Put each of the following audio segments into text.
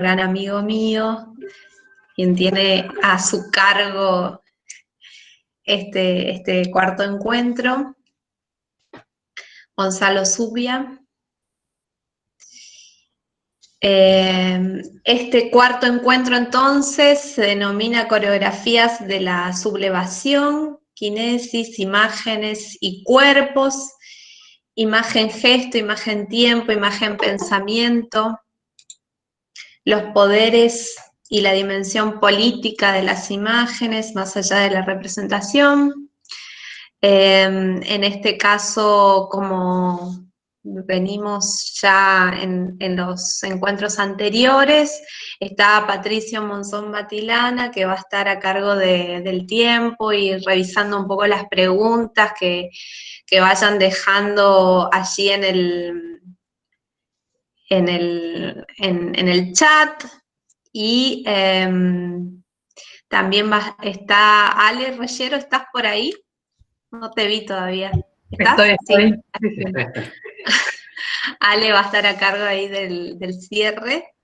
gran amigo mío, quien tiene a su cargo este cuarto encuentro, Gonzalo Zubia. Este cuarto encuentro entonces se denomina Coreografías de la Sublevación, Kinesis, Imágenes y Cuerpos, Imagen-Gesto, Imagen-Tiempo, Imagen-Pensamiento, los poderes y la dimensión política de las imágenes más allá de la representación. En este caso, como venimos ya en los encuentros anteriores, está Patricio Monzón Batilana, que va a estar a cargo del tiempo y revisando un poco las preguntas que vayan dejando allí en el chat. Y también está Ale Reyero, ¿estás por ahí? No te vi todavía. ¿Estás? Estoy. Sí. Ale va a estar a cargo ahí del cierre.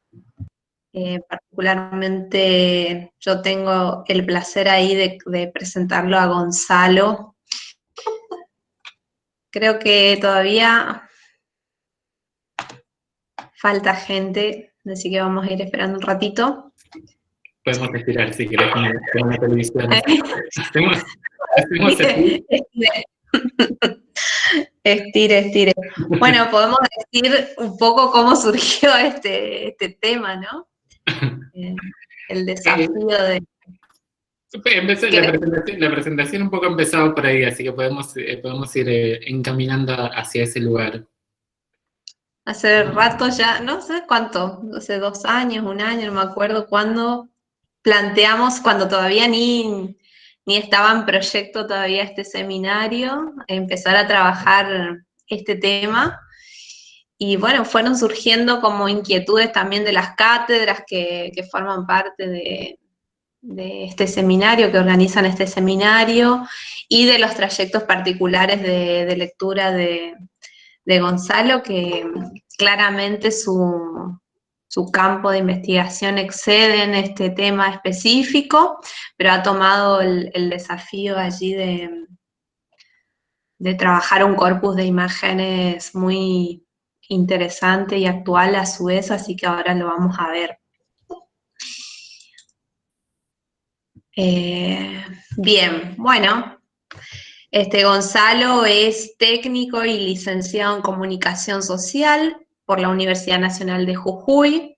Particularmente yo tengo el placer ahí de presentarlo a Gonzalo. Creo que todavía falta gente, así que vamos a ir esperando un ratito. Podemos estirar si querés con la televisión. Estire. Bueno, podemos decir un poco cómo surgió este tema, ¿no? El desafío de... La presentación un poco empezaba por ahí, así que podemos ir encaminando hacia ese lugar. Hace rato ya, no sé cuánto, hace 2 años, 1 año, no me acuerdo cuándo planteamos, cuando todavía ni estaba en proyecto todavía este seminario, empezar a trabajar este tema. Y bueno, fueron surgiendo como inquietudes también de las cátedras que forman parte de este seminario, que organizan este seminario, y de los trayectos particulares de lectura de Gonzalo, que claramente su campo de investigación excede en este tema específico, pero ha tomado el desafío allí de trabajar un corpus de imágenes muy interesante y actual a su vez, así que ahora lo vamos a ver. Bien, bueno, Gonzalo es técnico y licenciado en Comunicación Social por la Universidad Nacional de Jujuy,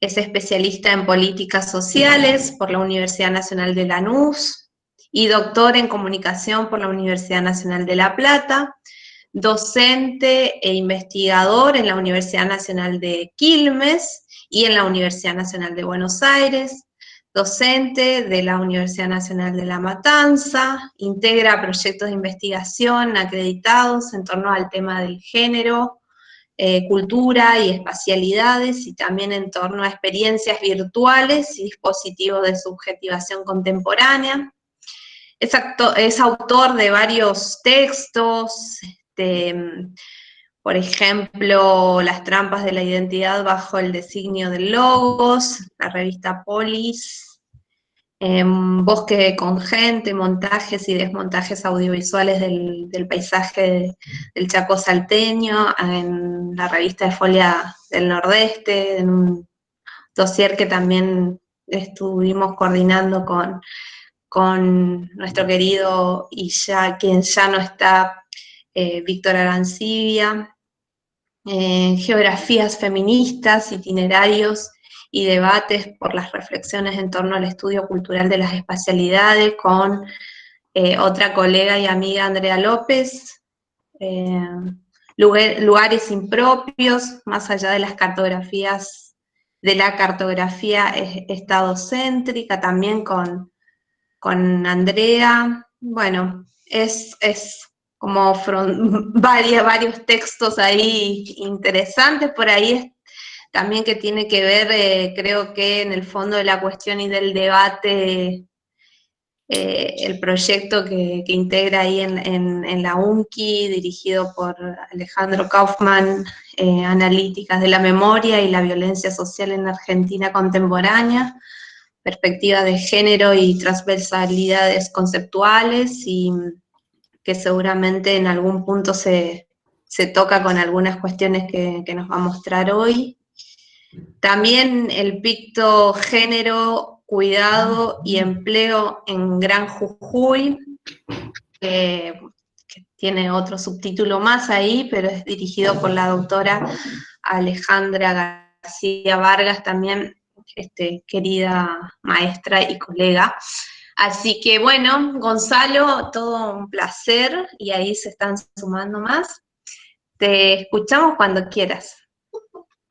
es especialista en políticas sociales por la Universidad Nacional de Lanús y doctor en Comunicación por la Universidad Nacional de La Plata, docente e investigador en la Universidad Nacional de Quilmes y en la Universidad Nacional de Buenos Aires, docente de la Universidad Nacional de La Matanza, integra proyectos de investigación acreditados en torno al tema del género, cultura y espacialidades, y también en torno a experiencias virtuales y dispositivos de subjetivación contemporánea. Es autor de varios textos, por ejemplo, Las trampas de la identidad bajo el designio del logos, la revista Polis, Bosque con gente, montajes y desmontajes audiovisuales del paisaje del Chaco salteño, en la revista de Folia del Nordeste, en un dossier que también estuvimos coordinando con nuestro querido y quien ya no está, Víctor Arancibia, geografías feministas, itinerarios y debates por las reflexiones en torno al estudio cultural de las espacialidades, con otra colega y amiga, Andrea López, lugares impropios, más allá de las cartografías, de la cartografía estadocéntrica, también con Andrea. Bueno, es como varios textos ahí interesantes, por ahí también que tiene que ver, creo que en el fondo de la cuestión y del debate, el proyecto que integra ahí en la UNCI, dirigido por Alejandro Kaufman, Analíticas de la Memoria y la Violencia Social en Argentina Contemporánea, perspectiva de género y transversalidades conceptuales, y que seguramente en algún punto se toca con algunas cuestiones que nos va a mostrar hoy. También el picto Género, Cuidado y Empleo en Gran Jujuy, que tiene otro subtítulo más ahí, pero es dirigido por la doctora Alejandra García Vargas, también querida maestra y colega. Así que bueno, Gonzalo, todo un placer, y ahí se están sumando más. Te escuchamos cuando quieras.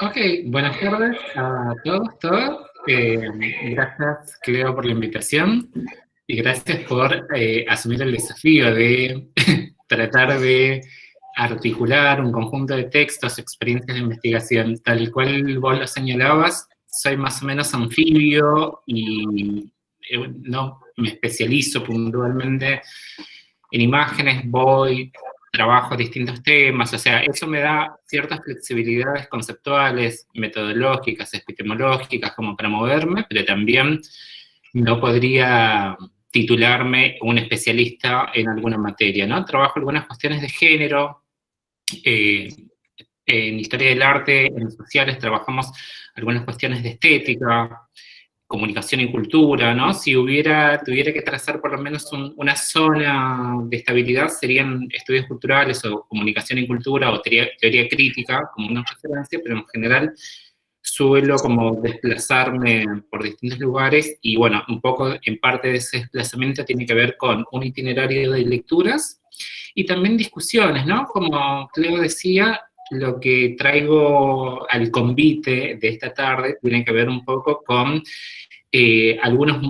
Ok, buenas tardes a todos, todas. Gracias, Cleo, por la invitación y gracias por asumir el desafío de tratar de articular un conjunto de textos, experiencias de investigación. Tal cual vos lo señalabas, soy más o menos anfibio y no me especializo puntualmente en imágenes, trabajo distintos temas, o sea, eso me da ciertas flexibilidades conceptuales, metodológicas, epistemológicas, como para moverme, pero también no podría titularme un especialista en alguna materia, ¿no? Trabajo algunas cuestiones de género, en historia del arte, en sociales trabajamos algunas cuestiones de estética, comunicación y cultura, ¿no? Si tuviera que trazar por lo menos una zona de estabilidad, serían estudios culturales o comunicación y cultura o teoría crítica, como una referencia, pero en general suelo como desplazarme por distintos lugares y bueno, un poco en parte de ese desplazamiento tiene que ver con un itinerario de lecturas y también discusiones, ¿no? Como Cleo decía, lo que traigo al convite de esta tarde tiene que ver un poco con algunos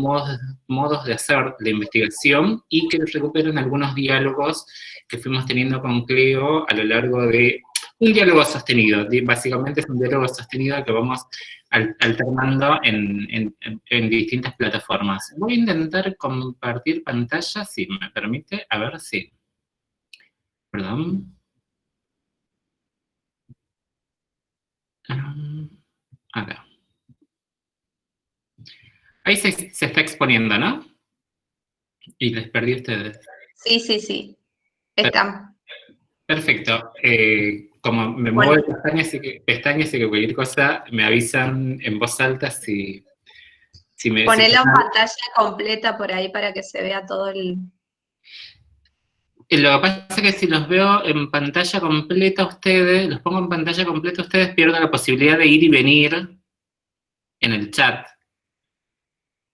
modos de hacer la investigación y que recuperan algunos diálogos que fuimos teniendo con Cleo a lo largo de un diálogo sostenido. Básicamente es un diálogo sostenido que vamos alternando en distintas plataformas. Voy a intentar compartir pantalla, si me permite, a ver si... Perdón. Acá. Ahí se está exponiendo, ¿no? Y les perdí a ustedes. Sí, sí, sí. Están. Perfecto. Como me muevo de pestañas, y que cualquier cosa me avisan en voz alta si me... Ponelo en pantalla completa por ahí para que se vea todo el... Lo que pasa es que si los veo en pantalla completa a ustedes, los pongo en pantalla completa a ustedes, pierdo la posibilidad de ir y venir en el chat.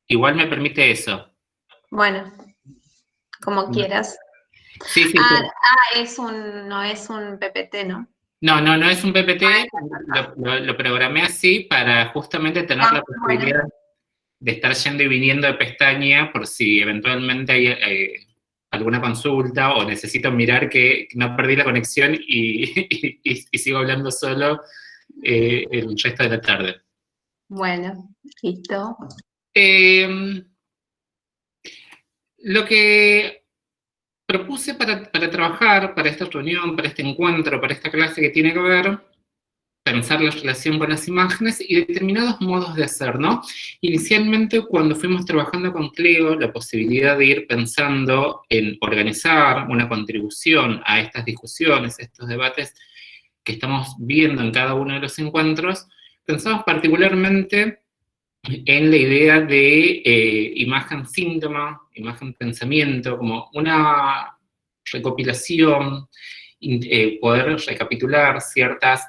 Igual me permite eso. Bueno, como quieras. Sí, sí. No es un PPT, ¿no? No es un PPT, lo programé así para justamente tener la posibilidad de estar yendo y viniendo de pestaña por si eventualmente hay alguna consulta o necesito mirar que no perdí la conexión y sigo hablando solo el resto de la tarde. Bueno, listo. Lo que propuse para trabajar, para esta reunión, para este encuentro, para esta clase que tiene que ver, pensar la relación con las imágenes y determinados modos de hacer, ¿no? Inicialmente, cuando fuimos trabajando con Cleo, la posibilidad de ir pensando en organizar una contribución a estas discusiones, a estos debates que estamos viendo en cada uno de los encuentros, pensamos particularmente en la idea de imagen síntoma, imagen pensamiento, como una recopilación, poder recapitular ciertas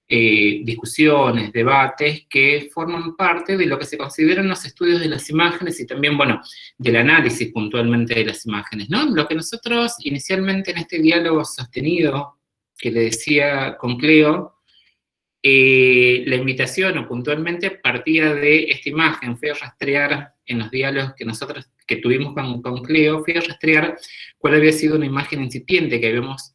discusiones, debates que forman parte de lo que se consideran los estudios de las imágenes y también, bueno, del análisis puntualmente de las imágenes, ¿no? Lo que nosotros inicialmente en este diálogo sostenido, que le decía con Cleo, la invitación o puntualmente partía de esta imagen, fui a rastrear en los diálogos que tuvimos con Cleo, fui a rastrear cuál había sido una imagen incipiente que habíamos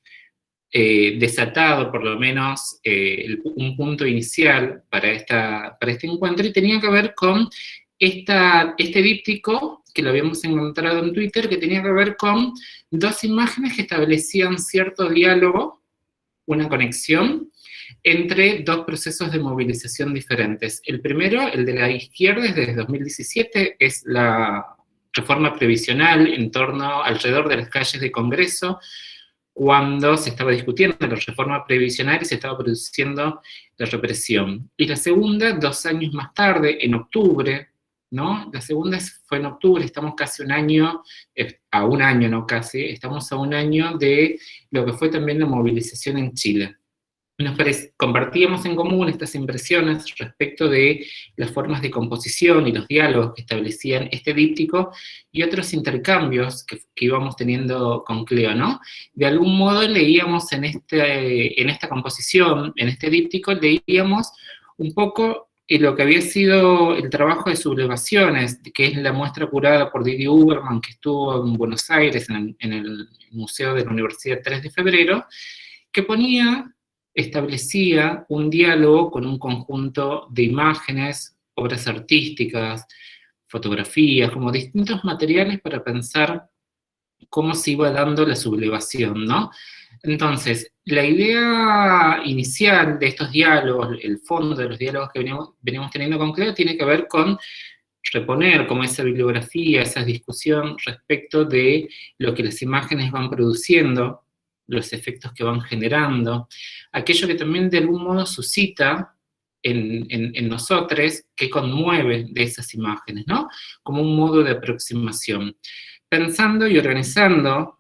desatado por lo menos un punto inicial para este encuentro y tenía que ver con este díptico que lo habíamos encontrado en Twitter, que tenía que ver con dos imágenes que establecían cierto diálogo, una conexión, entre dos procesos de movilización diferentes. El primero, el de la izquierda, es desde 2017, es la reforma previsional alrededor de las calles de Congreso, cuando se estaba discutiendo la reforma previsional y se estaba produciendo la represión. Y la segunda, 2 años más tarde, en octubre, ¿no? La segunda fue en octubre, estamos casi un año, a un año, no casi, estamos a un año de lo que fue también la movilización en Chile. Compartíamos en común estas impresiones respecto de las formas de composición y los diálogos que establecían este díptico y otros intercambios que íbamos teniendo con Cleo, ¿no? De algún modo leíamos en esta composición, en este díptico, leíamos un poco lo que había sido el trabajo de sublevaciones, que es la muestra curada por Didi Uberman, que estuvo en Buenos Aires, en el Museo de la Universidad 3 de Febrero, que establecía un diálogo con un conjunto de imágenes, obras artísticas, fotografías, como distintos materiales para pensar cómo se iba dando la sublevación, ¿no? Entonces, la idea inicial de estos diálogos, el fondo de los diálogos que veníamos teniendo con Cleo, tiene que ver con reponer como esa bibliografía, esa discusión respecto de lo que las imágenes van produciendo, los efectos que van generando, aquello que también de algún modo suscita en nosotros, que conmueve de esas imágenes, ¿no? Como un modo de aproximación. Pensando y organizando,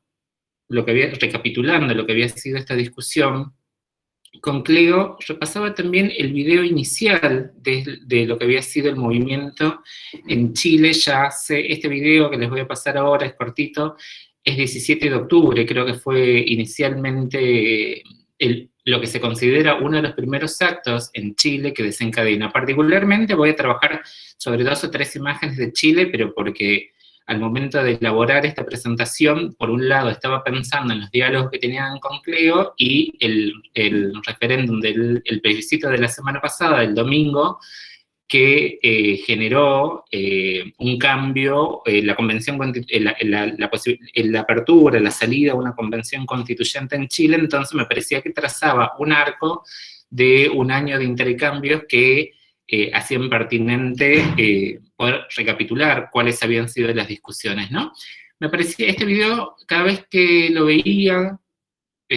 recapitulando lo que había sido esta discusión, con Cleo repasaba también el video inicial de lo que había sido el movimiento en Chile. Este video que les voy a pasar ahora es cortito, es 17 de octubre, creo que fue inicialmente lo que se considera uno de los primeros actos en Chile que desencadena. Particularmente voy a trabajar sobre 2 o 3 imágenes de Chile, pero porque al momento de elaborar esta presentación, por un lado estaba pensando en los diálogos que tenían con Cleo y el referéndum el plebiscito de la semana pasada, el domingo, que generó un cambio, la convención, la apertura, la salida a una convención constituyente en Chile. Entonces me parecía que trazaba un arco de un año de intercambios que hacían pertinente poder recapitular cuáles habían sido las discusiones, ¿no? Me parecía, este video, cada vez que lo veía,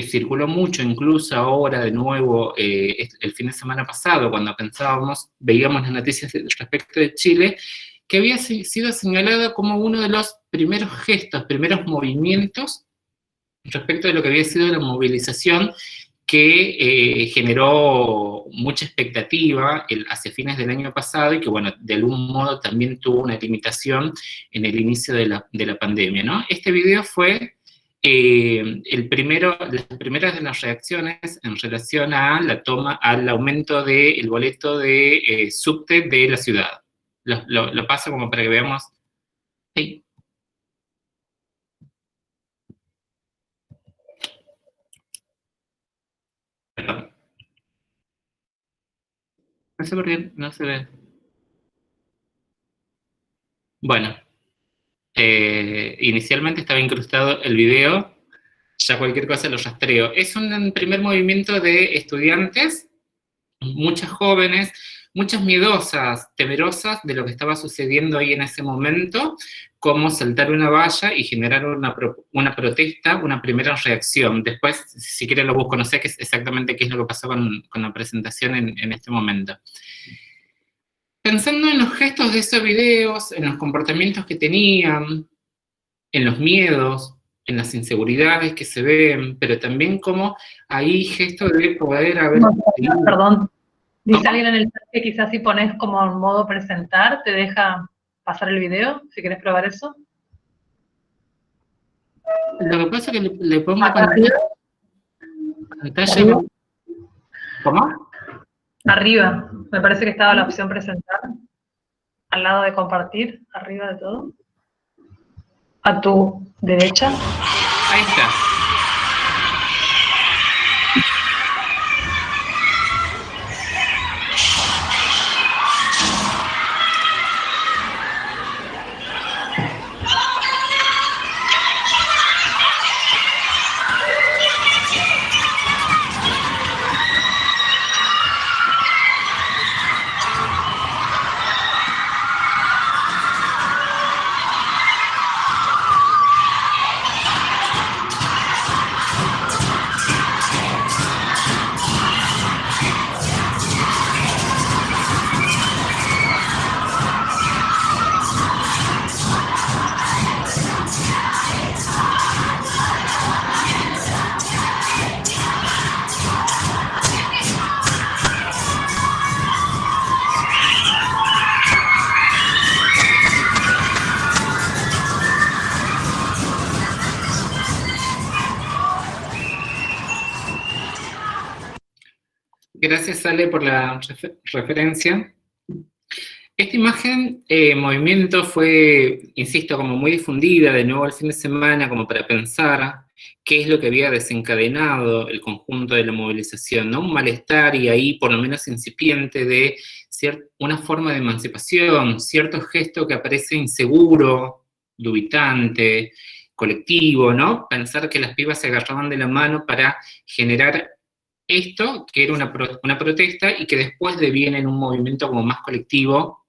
circuló mucho, incluso ahora de nuevo, el fin de semana pasado, cuando veíamos las noticias respecto de Chile, que había sido señalado como uno de los primeros gestos, primeros movimientos respecto de lo que había sido la movilización que generó mucha expectativa hacia fines del año pasado y que, bueno, de algún modo también tuvo una limitación en el inicio de la pandemia, ¿no? Este video fue las primeras de las reacciones en relación a al aumento del boleto de subte de la ciudad. Lo paso como para que veamos. Sí. Perdón. No sé por qué no se ve. Bueno. Inicialmente estaba incrustado el video, ya cualquier cosa lo rastreo. Es un primer movimiento de estudiantes, muchas jóvenes, muchas miedosas, temerosas de lo que estaba sucediendo ahí en ese momento, cómo saltar una valla y generar una protesta, una primera reacción. Después, si quieren lo busco, no sé exactamente qué es lo que pasó con la presentación en este momento. Pensando en los gestos de esos videos, en los comportamientos que tenían, en los miedos, en las inseguridades que se ven, pero también como hay gestos de poder haber... Perdón, dice alguien en el chat que quizás si pones como en modo presentar, te deja pasar el video, si quieres probar eso. Lo que pasa es que le pongo pantalla... ¿Cómo? Arriba, me parece que estaba la opción presentar, al lado de compartir, arriba de todo. A tu derecha. Ahí está. Gracias, Ale, por la referencia. Esta imagen, movimiento, fue, insisto, como muy difundida de nuevo el fin de semana, como para pensar qué es lo que había desencadenado el conjunto de la movilización, ¿no? Un malestar y ahí por lo menos incipiente de una forma de emancipación, cierto gesto que aparece inseguro, dubitante, colectivo, ¿no? Pensar que las pibas se agarraban de la mano para generar esto, que era una protesta, y que después deviene en un movimiento como más colectivo,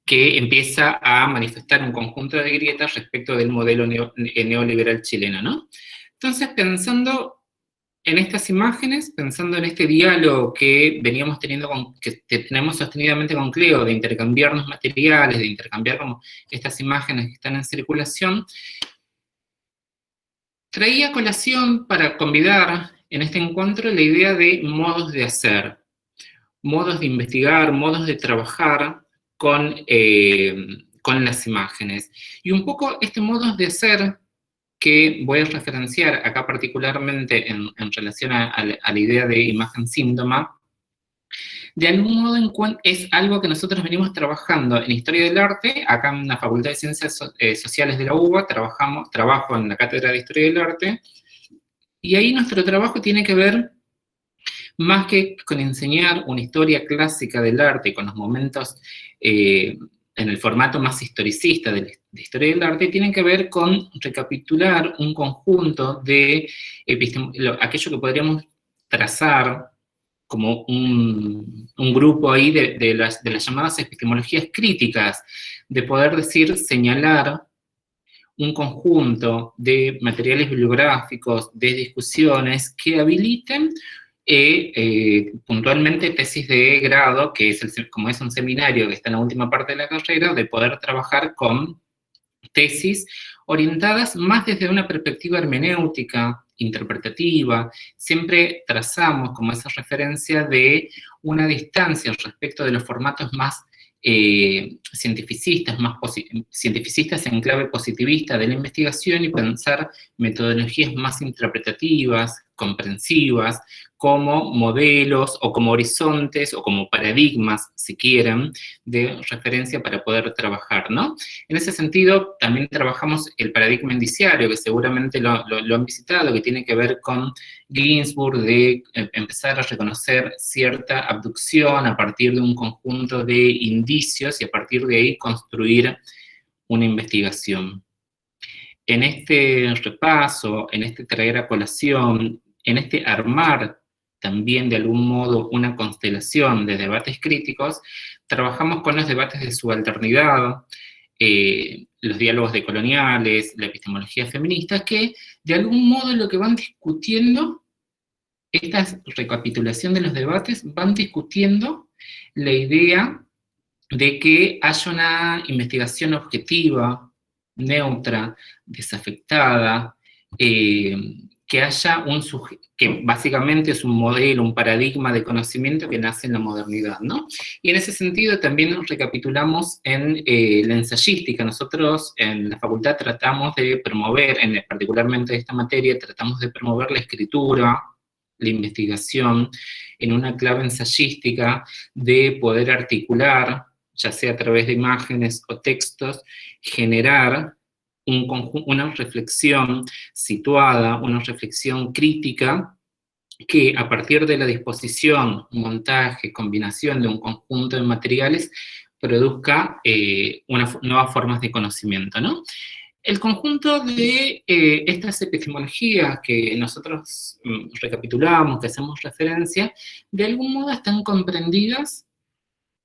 que empieza a manifestar un conjunto de grietas respecto del modelo neoliberal chileno, ¿no? Entonces, pensando en estas imágenes, pensando en este diálogo que veníamos teniendo, que tenemos sostenidamente con Cleo, de intercambiarnos materiales, de intercambiar como estas imágenes que están en circulación, traía a colación para convidar en este encuentro la idea de modos de hacer, modos de investigar, modos de trabajar con las imágenes. Y un poco este modo de hacer que voy a referenciar acá particularmente en relación a la idea de imagen síntoma, de algún modo es algo que nosotros venimos trabajando en Historia del Arte. Acá en la Facultad de Ciencias Sociales de la UBA trabajo en la Cátedra de Historia del Arte, y ahí nuestro trabajo tiene que ver más que con enseñar una historia clásica del arte, con los momentos en el formato más historicista de historia del arte, tienen que ver con recapitular un conjunto de aquello que podríamos trazar como un grupo ahí de las llamadas epistemologías críticas, de poder decir, señalar un conjunto de materiales bibliográficos, de discusiones que habiliten puntualmente tesis de grado, que es como es un seminario que está en la última parte de la carrera, de poder trabajar con tesis orientadas más desde una perspectiva hermenéutica, interpretativa. Siempre trazamos como esa referencia de una distancia respecto de los formatos más cientificistas en clave positivista de la investigación, y pensar metodologías más interpretativas, comprensivas, como modelos o como horizontes o como paradigmas, si quieren, de referencia para poder trabajar, ¿no? En ese sentido, también trabajamos el paradigma indiciario, que seguramente lo han visitado, que tiene que ver con Ginsburg, de empezar a reconocer cierta abducción a partir de un conjunto de indicios y a partir de ahí construir una investigación. En este repaso, en este traer a colación, en este armar también de algún modo una constelación de debates críticos, trabajamos con los debates de subalternidad, los diálogos decoloniales, la epistemología feminista, que de algún modo lo que van discutiendo, esta recapitulación de los debates, van discutiendo la idea de que haya una investigación objetiva, neutra, desafectada, que haya que básicamente es un modelo, un paradigma de conocimiento que nace en la modernidad, ¿no? Y en ese sentido también recapitulamos en la ensayística. Nosotros en la facultad tratamos de promover, particularmente esta materia, tratamos de promover la escritura, la investigación, en una clave ensayística de poder articular, ya sea a través de imágenes o textos, generar una reflexión situada, una reflexión crítica, que a partir de la disposición, montaje, combinación de un conjunto de materiales, produzca nuevas formas de conocimiento, ¿no? El conjunto de estas epistemologías que nosotros recapitulamos, que hacemos referencia, de algún modo están comprendidas.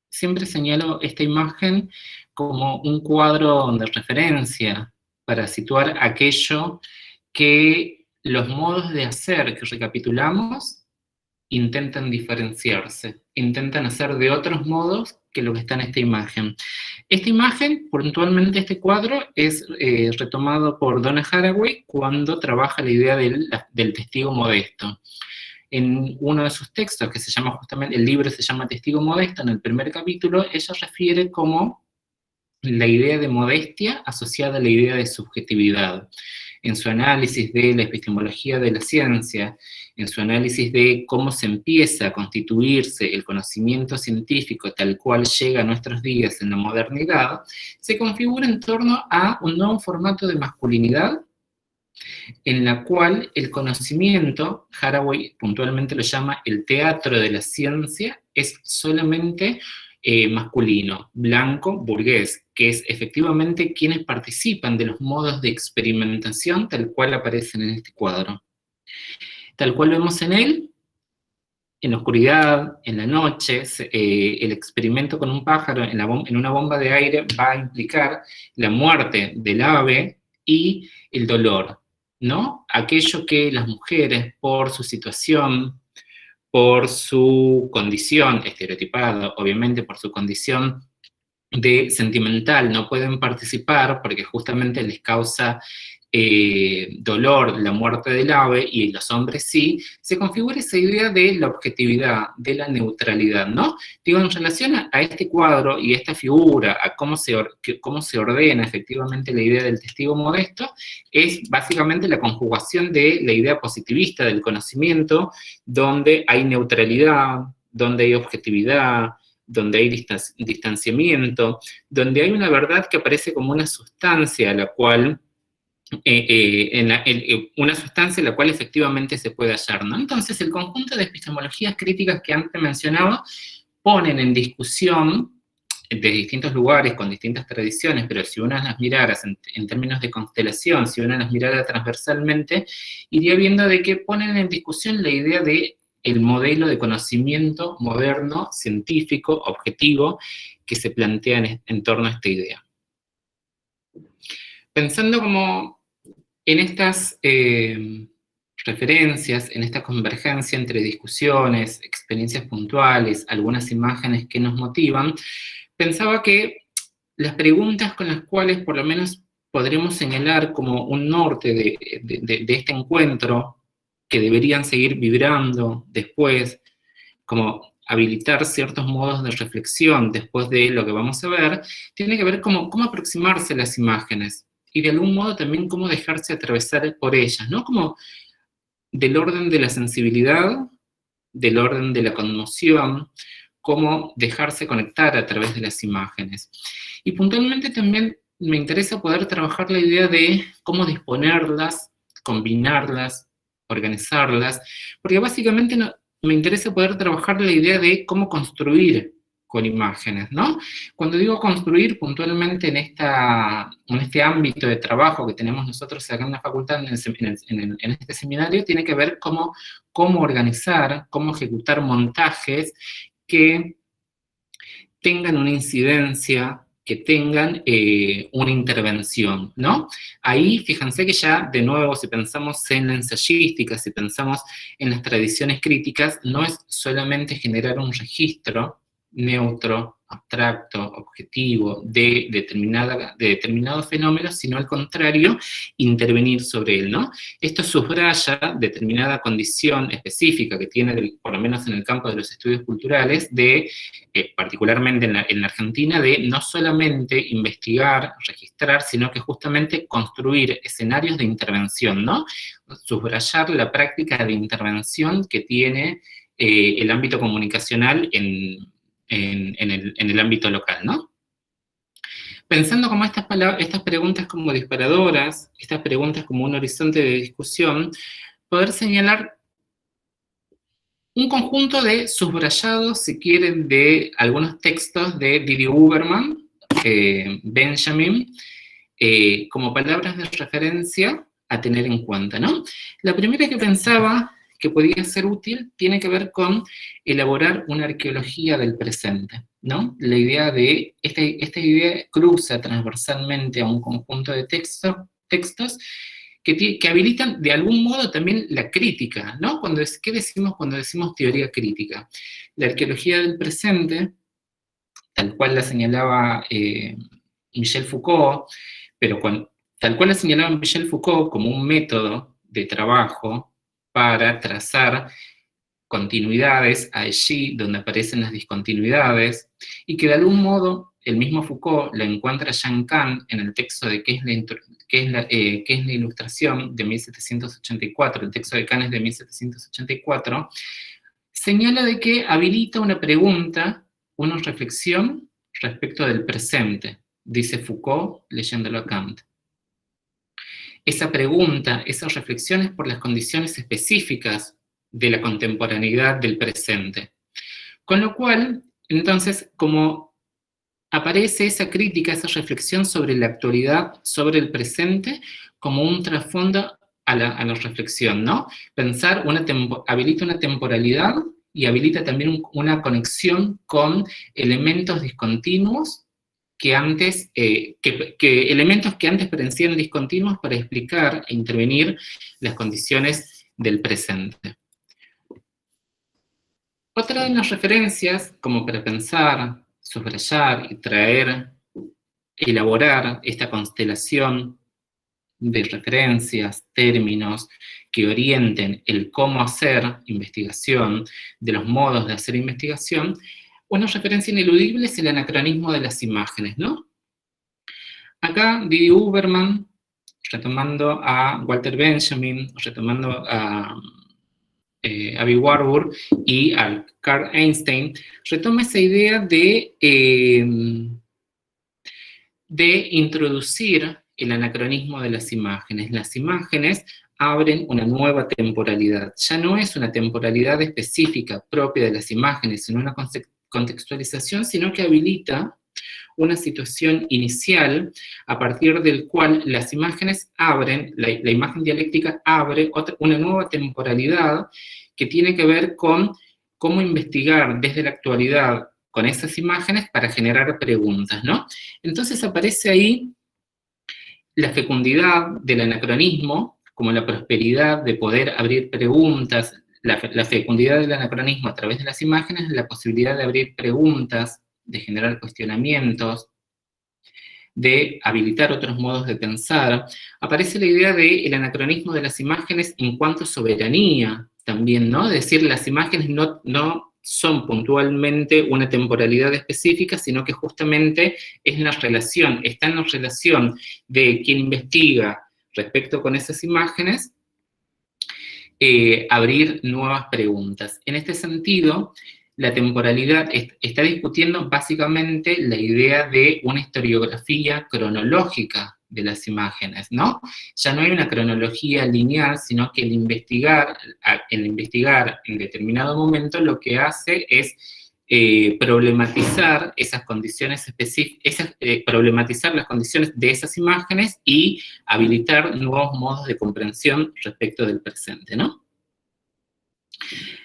Siempre señalo esta imagen como un cuadro de referencia para situar aquello que los modos de hacer que recapitulamos intentan diferenciarse, intentan hacer de otros modos que lo que está en esta imagen. Esta imagen, puntualmente este cuadro, es retomado por Donna Haraway cuando trabaja la idea del testigo modesto. En uno de sus textos, que se llama justamente, el libro se llama Testigo Modesto, en el primer capítulo, ella refiere como la idea de modestia asociada a la idea de subjetividad. en su análisis de la epistemología de la ciencia, en su análisis de cómo se empieza a constituirse el conocimiento científico tal cual llega a nuestros días en la modernidad, se configura en torno a un nuevo formato de masculinidad en la cual el conocimiento, Haraway puntualmente lo llama el teatro de la ciencia, es solamente masculino, blanco, burgués, que es efectivamente quienes participan de los modos de experimentación tal cual aparecen en este cuadro. Tal cual vemos en él, en la oscuridad, en la noche, el experimento con un pájaro en una bomba de aire va a implicar la muerte del ave y el dolor, ¿no? Aquello que las mujeres, por su situación, por su condición estereotipada, obviamente por su condición de sentimental, no pueden participar porque justamente les causa dolor la muerte del ave, y los hombres sí, se configura esa idea de la objetividad, de la neutralidad, ¿no? Digo, en relación a este cuadro y esta figura, a cómo se ordena efectivamente la idea del testigo modesto, es básicamente la conjugación de la idea positivista del conocimiento, donde hay neutralidad, donde hay objetividad, donde hay distanciamiento, donde hay una verdad que aparece como una sustancia a la cual una sustancia en la cual efectivamente se puede hallar, ¿no? Entonces, el conjunto de epistemologías críticas que antes mencionaba ponen en discusión de distintos lugares, con distintas tradiciones, pero si uno las mirara en términos de constelación, si uno las mirara transversalmente, iría viendo de que ponen en discusión la idea de el modelo de conocimiento moderno, científico, objetivo, que se plantea en torno a esta idea. Pensando como en estas referencias, en esta convergencia entre discusiones, experiencias puntuales, algunas imágenes que nos motivan, pensaba que las preguntas con las cuales por lo menos podremos señalar como un norte de este encuentro, que deberían seguir vibrando después, como habilitar ciertos modos de reflexión después de lo que vamos a ver, tiene que ver cómo aproximarse a las imágenes, y de algún modo también cómo dejarse atravesar por ellas, ¿no? Como del orden de la sensibilidad, del orden de la conmoción, cómo dejarse conectar a través de las imágenes. Y puntualmente también me interesa poder trabajar la idea de cómo disponerlas, combinarlas, organizarlas, porque básicamente me interesa poder trabajar la idea de cómo construir con imágenes, ¿no? Cuando digo construir puntualmente en este ámbito de trabajo que tenemos nosotros acá en la facultad, en este seminario, tiene que ver cómo organizar, cómo ejecutar montajes que tengan una incidencia, que tengan una intervención, ¿no? Ahí, fíjense que ya, de nuevo, si pensamos en la ensayística, si pensamos en las tradiciones críticas, no es solamente generar un registro neutro, abstracto, objetivo, de determinado fenómeno, sino al contrario, intervenir sobre él, ¿no? Esto subraya determinada condición específica que tiene, por lo menos en el campo de los estudios culturales, particularmente en la Argentina, de no solamente investigar, registrar, sino que justamente construir escenarios de intervención, ¿no? Subrayar la práctica de intervención que tiene el ámbito comunicacional en el ámbito local, ¿no? Pensando como estas preguntas como disparadoras, estas preguntas como un horizonte de discusión, poder señalar un conjunto de subrayados, si quieren, de algunos textos de Didi Huberman, Benjamin, como palabras de referencia a tener en cuenta, ¿no? La primera que pensaba que podía ser útil tiene que ver con elaborar una arqueología del presente, ¿no? La idea de, esta idea cruza transversalmente a un conjunto de textos que habilitan de algún modo también la crítica, ¿no? ¿Qué decimos cuando decimos teoría crítica? La arqueología del presente, tal cual la señalaba Michel Foucault, pero tal cual la señalaba Michel Foucault como un método de trabajo para trazar continuidades allí donde aparecen las discontinuidades, y que de algún modo el mismo Foucault la encuentra ya en Kant en el texto de ¿Qué es la Ilustración?, de 1784, el texto de Kant es de 1784, señala de que habilita una pregunta, una reflexión respecto del presente, dice Foucault leyéndolo a Kant. Esa pregunta, esas reflexiones por las condiciones específicas de la contemporaneidad del presente. Con lo cual, entonces, como aparece esa crítica, esa reflexión sobre la actualidad, sobre el presente, como un trasfondo a la reflexión, ¿no? Pensar, habilita una temporalidad y habilita también una conexión con elementos discontinuos elementos que antes parecían discontinuos para explicar e intervenir las condiciones del presente. Otra de las referencias, como para pensar, subrayar y elaborar esta constelación de referencias, términos que orienten el cómo hacer investigación, de los modos de hacer investigación, una referencia ineludible es el anacronismo de las imágenes, ¿no? Acá Didi Huberman, retomando a Walter Benjamin, retomando a Aby Warburg y a Carl Einstein, retoma esa idea de introducir el anacronismo de las imágenes. Las imágenes abren una nueva temporalidad. Ya no es una temporalidad específica propia de las imágenes, sino una contextualización, sino que habilita una situación inicial a partir del cual las imágenes abren, la imagen dialéctica abre una nueva temporalidad que tiene que ver con cómo investigar desde la actualidad con esas imágenes para generar preguntas, ¿no? Entonces aparece ahí la fecundidad del anacronismo, como la prosperidad de poder abrir preguntas, la fecundidad del anacronismo a través de las imágenes, la posibilidad de abrir preguntas, de generar cuestionamientos, de habilitar otros modos de pensar. Aparece la idea del anacronismo de las imágenes en cuanto a soberanía también, ¿no? Es decir, las imágenes no son puntualmente una temporalidad específica, sino que justamente es la relación, está en la relación de quien investiga respecto con esas imágenes, abrir nuevas preguntas. En este sentido, la temporalidad está discutiendo básicamente la idea de una historiografía cronológica de las imágenes, ¿no? Ya no hay una cronología lineal, sino que el investigar en determinado momento lo que hace es problematizar esas condiciones específicas, problematizar las condiciones de esas imágenes y habilitar nuevos modos de comprensión respecto del presente, ¿no?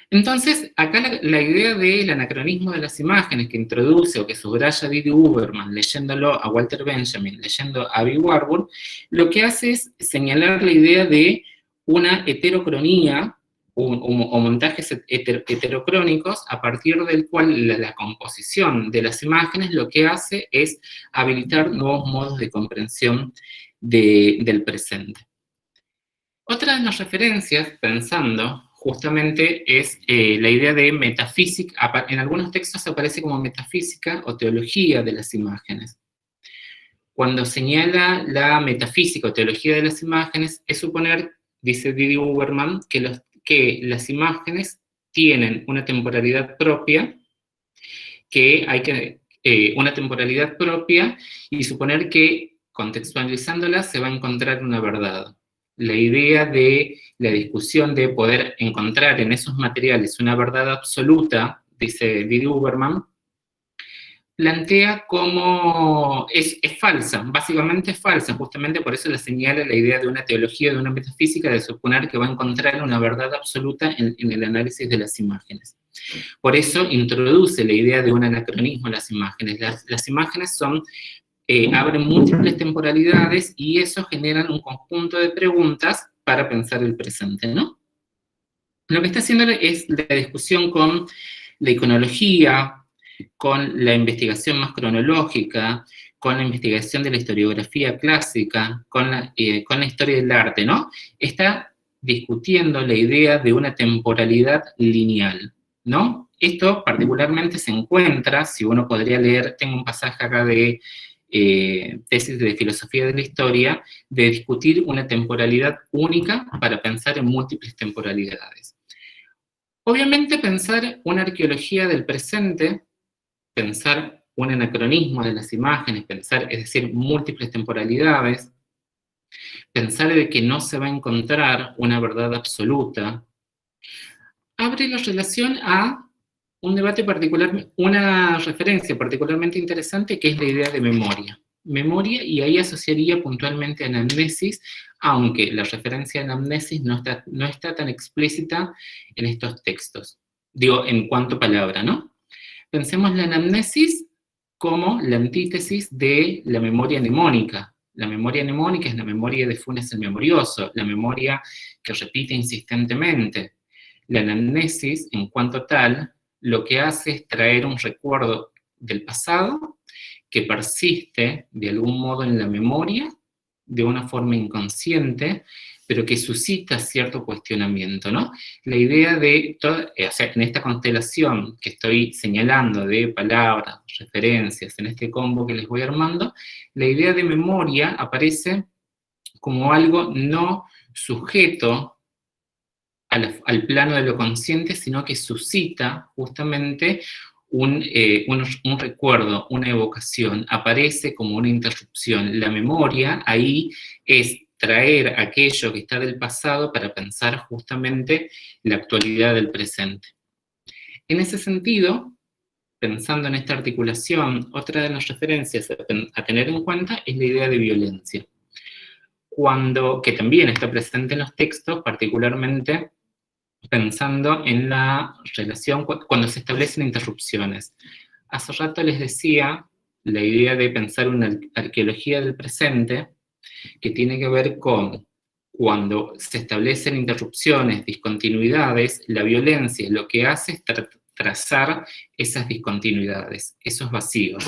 Entonces, acá la idea del anacronismo de las imágenes que introduce o que subraya Didi Huberman, leyéndolo a Walter Benjamin, leyendo a Aby Warburg, lo que hace es señalar la idea de una heterocronía o montajes heterocrónicos a partir del cual la composición de las imágenes lo que hace es habilitar nuevos modos de comprensión del presente. Otra de las referencias, pensando, justamente es la idea de metafísica. En algunos textos aparece como metafísica o teología de las imágenes. Cuando señala la metafísica o teología de las imágenes, es suponer, dice Didi Huberman, que las imágenes tienen una temporalidad propia, una temporalidad propia, y suponer que contextualizándolas se va a encontrar una verdad. La idea de la discusión de poder encontrar en esos materiales una verdad absoluta, dice Didi Huberman, plantea cómo es falsa, básicamente es falsa, justamente por eso le señala la idea de una teología, de una metafísica, de suponer que va a encontrar una verdad absoluta en el análisis de las imágenes. Por eso introduce la idea de un anacronismo en las imágenes. Las imágenes abren múltiples temporalidades y eso genera un conjunto de preguntas para pensar el presente, ¿no? Lo que está haciendo es la discusión con la iconología, con la investigación más cronológica, con la investigación de la historiografía clásica, con la historia del arte, ¿no? Está discutiendo la idea de una temporalidad lineal, ¿no? Esto particularmente se encuentra, si uno podría leer, tengo un pasaje acá de tesis de filosofía de la historia, de discutir una temporalidad única para pensar en múltiples temporalidades. Obviamente pensar una arqueología del presente, pensar un anacronismo de las imágenes, pensar, es decir, múltiples temporalidades, pensar de que no se va a encontrar una verdad absoluta, abre la relación a un debate particular, una referencia particularmente interesante que es la idea de memoria. Memoria, y ahí asociaría puntualmente a anamnesis, aunque la referencia a anamnesis no está tan explícita en estos textos. Digo, en cuanto palabra, ¿no? Pensemos la anamnesis como la antítesis de la memoria mnemónica. La memoria mnemónica es la memoria de Funes el Memorioso, la memoria que repite insistentemente. La anamnesis, en cuanto tal, lo que hace es traer un recuerdo del pasado que persiste de algún modo en la memoria, de una forma inconsciente, pero que suscita cierto cuestionamiento, ¿no? La idea de, o sea, en esta constelación que estoy señalando de palabras, referencias, en este combo que les voy armando, la idea de memoria aparece como algo no sujeto al plano de lo consciente, sino que suscita justamente un recuerdo, una evocación, aparece como una interrupción. La memoria ahí es traer aquello que está del pasado para pensar justamente la actualidad del presente. En ese sentido, pensando en esta articulación, otra de las referencias a tener en cuenta es la idea de violencia, que también está presente en los textos, particularmente pensando en la relación cuando se establecen interrupciones. Hace rato les decía la idea de pensar una arqueología del presente que tiene que ver con cuando se establecen interrupciones, discontinuidades, la violencia lo que hace es trazar esas discontinuidades, esos vacíos.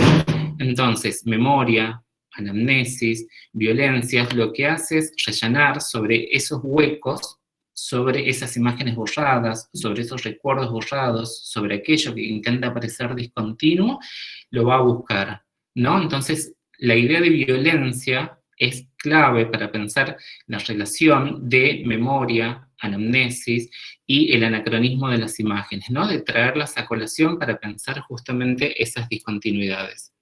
Entonces, memoria, anamnesis, violencias, lo que hace es rellenar sobre esos huecos, sobre esas imágenes borradas, sobre esos recuerdos borrados, sobre aquello que intenta parecer discontinuo, lo va a buscar, ¿no? Entonces, la idea de violencia es clave para pensar la relación de memoria, anamnesis y el anacronismo de las imágenes, ¿no? De traerlas a colación para pensar justamente esas discontinuidades.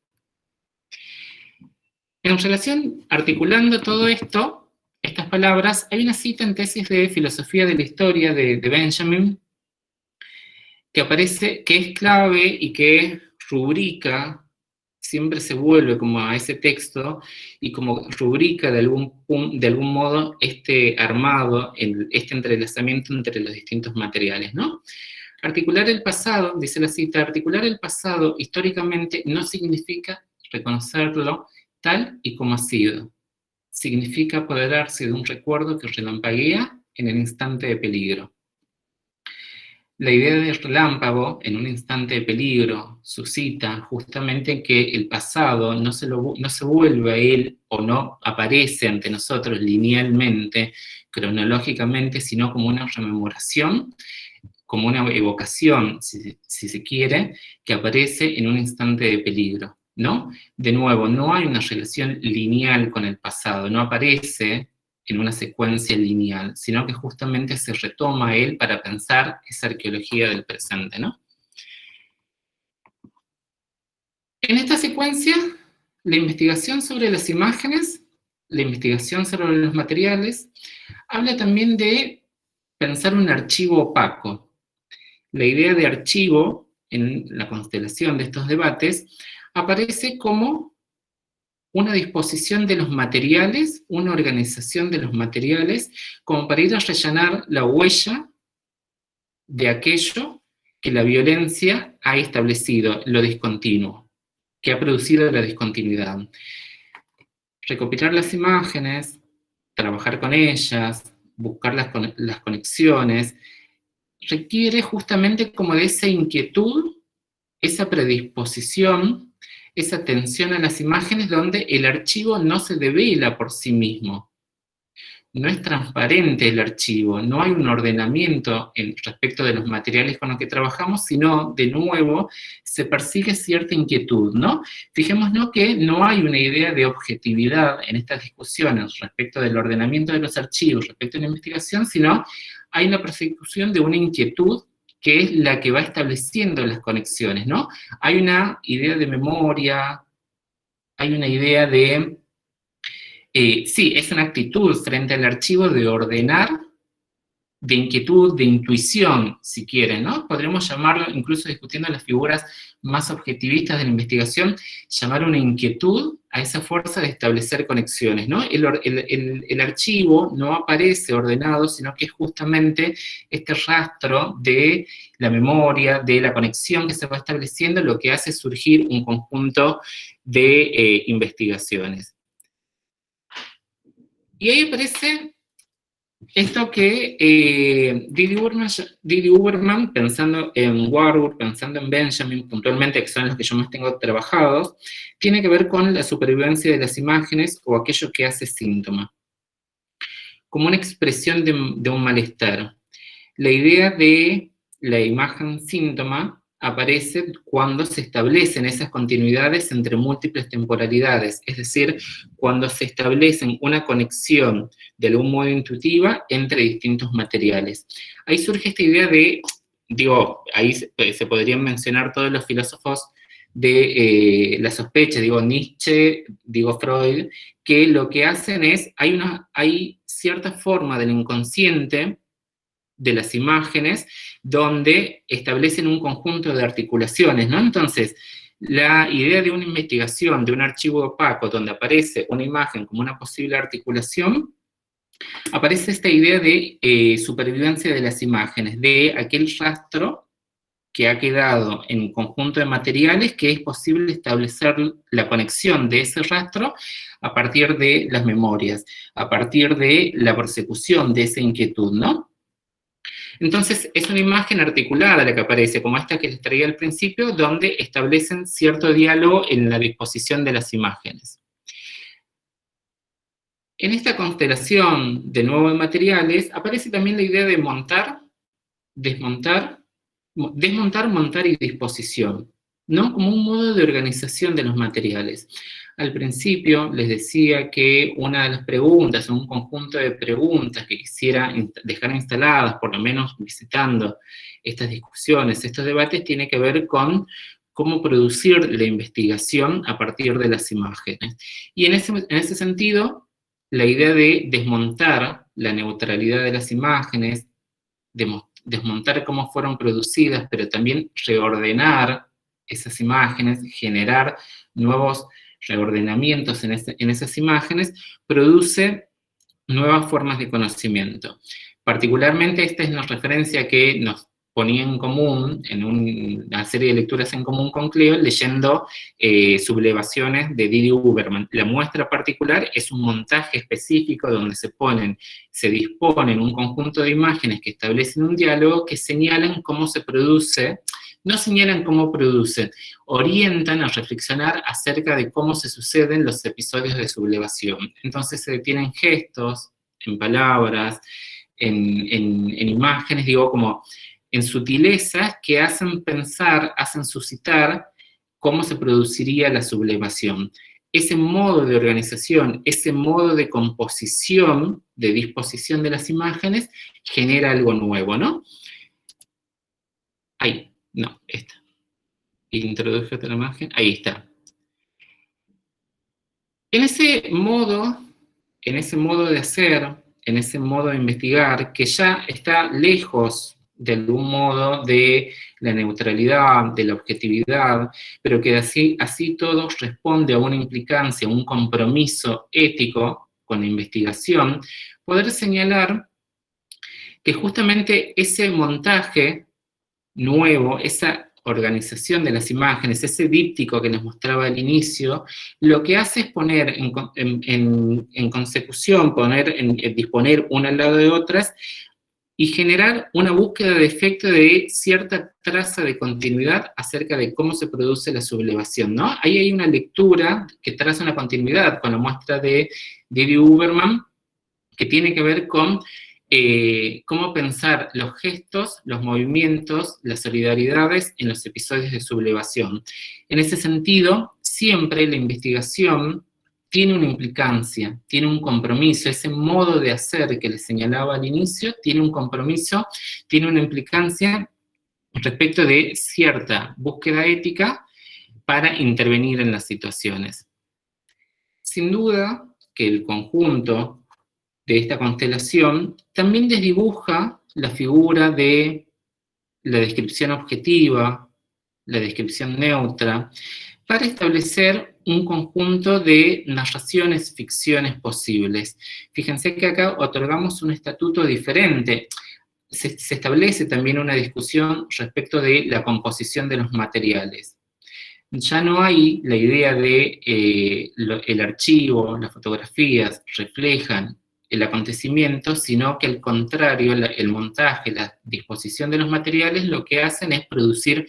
En relación, articulando todo esto, estas palabras, hay una cita en tesis de filosofía de la historia de Benjamin que aparece, que es clave y que rubrica, siempre se vuelve como a ese texto y como rubrica de algún modo este armado, este entrelazamiento entre los distintos materiales, ¿no? Articular el pasado, dice la cita, articular el pasado históricamente no significa reconocerlo tal y como ha sido. Significa apoderarse de un recuerdo que relampaguea en el instante de peligro. La idea de relámpago en un instante de peligro suscita justamente que el pasado no se vuelve a él o no aparece ante nosotros linealmente, cronológicamente, sino como una rememoración, como una evocación, si se quiere, que aparece en un instante de peligro, ¿no? De nuevo, no hay una relación lineal con el pasado, no aparece en una secuencia lineal, sino que justamente se retoma a él para pensar esa arqueología del presente, ¿no? En esta secuencia, la investigación sobre las imágenes, la investigación sobre los materiales, habla también de pensar un archivo opaco. La idea de archivo, en la constelación de estos debates, aparece como una disposición de los materiales, una organización de los materiales, como para ir a rellenar la huella de aquello que la violencia ha establecido, lo discontinuo, que ha producido la discontinuidad. Recopilar las imágenes, trabajar con ellas, buscar las conexiones, requiere justamente como de esa inquietud, esa predisposición, esa atención a las imágenes donde el archivo no se devela por sí mismo. no es transparente el archivo, no hay un ordenamiento respecto de los materiales con los que trabajamos, sino, de nuevo, se persigue cierta inquietud, ¿no? Fijémonos que no hay una idea de objetividad en estas discusiones respecto del ordenamiento de los archivos, respecto a la investigación, sino hay una persecución de una inquietud que es la que va estableciendo las conexiones, ¿no? Hay una idea de memoria, hay una idea de... sí, es una actitud frente al archivo de ordenar, de inquietud, de intuición, si quieren, ¿no? Podríamos llamarlo, incluso discutiendo las figuras más objetivistas de la investigación, llamar una inquietud a esa fuerza de establecer conexiones, ¿no? El archivo no aparece ordenado, sino que es justamente este rastro de la memoria, de la conexión que se va estableciendo, lo que hace surgir un conjunto de investigaciones. Y ahí aparece esto que Didi Uberman, pensando en Warburg, pensando en Benjamin, puntualmente, que son los que yo más tengo trabajados, tiene que ver con la supervivencia de las imágenes o aquello que hace síntoma, como una expresión de un malestar. La idea de la imagen síntoma aparece cuando se establecen esas continuidades entre múltiples temporalidades, es decir, cuando se establecen una conexión de algún modo intuitiva entre distintos materiales. Ahí surge esta idea de, digo, ahí se podrían mencionar todos los filósofos de la sospecha, digo Nietzsche, digo Freud, que lo que hacen es, hay cierta forma del inconsciente de las imágenes, donde establecen un conjunto de articulaciones, ¿no? Entonces, la idea de una investigación, de un archivo opaco, donde aparece una imagen como una posible articulación, aparece esta idea de supervivencia de las imágenes, de aquel rastro que ha quedado en un conjunto de materiales que es posible establecer la conexión de ese rastro a partir de las memorias, a partir de la persecución de esa inquietud, ¿no? Entonces, es una imagen articulada la que aparece, como esta que les traía al principio, donde establecen cierto diálogo en la disposición de las imágenes. En esta constelación de nuevos materiales, aparece también la idea de montar, desmontar, montar y disposición, ¿no? Como un modo de organización de los materiales. Al principio les decía que una de las preguntas, un conjunto de preguntas que quisiera dejar instaladas, por lo menos visitando estas discusiones, estos debates, tiene que ver con cómo producir la investigación a partir de las imágenes. Y en ese sentido, la idea de desmontar la neutralidad de las imágenes, desmontar cómo fueron producidas, pero también reordenar esas imágenes, generar nuevos reordenamientos en esas imágenes, produce nuevas formas de conocimiento. Particularmente esta es una referencia que nos ponía en común, en una serie de lecturas en común con Cleo, leyendo Sublevaciones de Didi Uberman. La muestra particular es un montaje específico donde se disponen un conjunto de imágenes que establecen un diálogo que señalan cómo se produce, no señalan cómo producen, orientan a reflexionar acerca de cómo se suceden los episodios de sublevación. Entonces se detienen gestos, en palabras, en imágenes, digo, como en sutilezas que hacen pensar, hacen suscitar cómo se produciría la sublevación. Ese modo de organización, ese modo de composición, de disposición de las imágenes, genera algo nuevo, ¿no? Ahí. No, esta. Introduje otra imagen. Ahí está. En ese modo de hacer, en ese modo de investigar, que ya está lejos de algún modo de la neutralidad, de la objetividad, pero que así todo responde a una implicancia, un compromiso ético con la investigación, poder señalar que justamente ese montaje nuevo, esa organización de las imágenes, ese díptico que les mostraba al inicio, lo que hace es poner en consecución, disponer una al lado de otras, y generar una búsqueda de efecto de cierta traza de continuidad acerca de cómo se produce la sublevación, ¿no? Ahí hay una lectura que traza una continuidad con la muestra de Didi Uberman, que tiene que ver con cómo pensar los gestos, los movimientos, las solidaridades en los episodios de sublevación. En ese sentido, siempre la investigación tiene una implicancia, tiene un compromiso, ese modo de hacer que les señalaba al inicio, tiene un compromiso, tiene una implicancia respecto de cierta búsqueda ética para intervenir en las situaciones. Sin duda que el conjunto de esta constelación también desdibuja la figura de la descripción objetiva, la descripción neutra, para establecer un conjunto de narraciones, ficciones posibles. Fíjense que acá otorgamos un estatuto diferente. Se establece también una discusión respecto de la composición de los materiales. Ya no hay la idea de el archivo, las fotografías reflejan el acontecimiento, sino que al contrario, el montaje, la disposición de los materiales lo que hacen es producir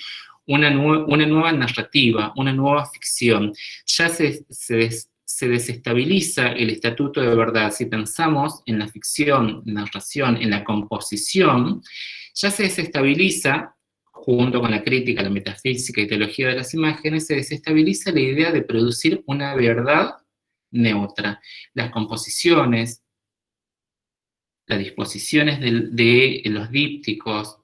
una nueva narrativa, una nueva ficción. Ya se desestabiliza el estatuto de verdad. Si pensamos en la ficción, narración, en la composición, ya se desestabiliza, junto con la crítica, la metafísica y teología de las imágenes, se desestabiliza la idea de producir una verdad neutra. Las composiciones, las disposiciones de los dípticos,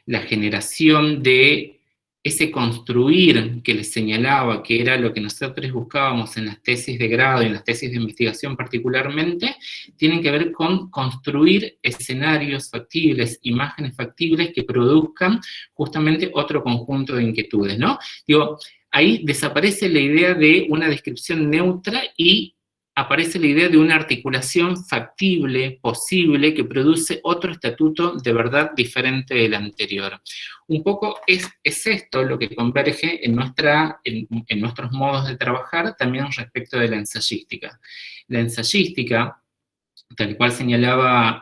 la generación de ese construir que les señalaba, que era lo que nosotros buscábamos en las tesis de grado y en las tesis de investigación particularmente, tienen que ver con construir escenarios factibles, imágenes factibles que produzcan justamente otro conjunto de inquietudes, ¿no? Digo, ahí desaparece la idea de una descripción neutra y aparece la idea de una articulación factible, posible, que produce otro estatuto de verdad diferente del anterior. Un poco es esto lo que converge en nuestros modos de trabajar, también respecto de la ensayística. La ensayística, tal cual señalaba,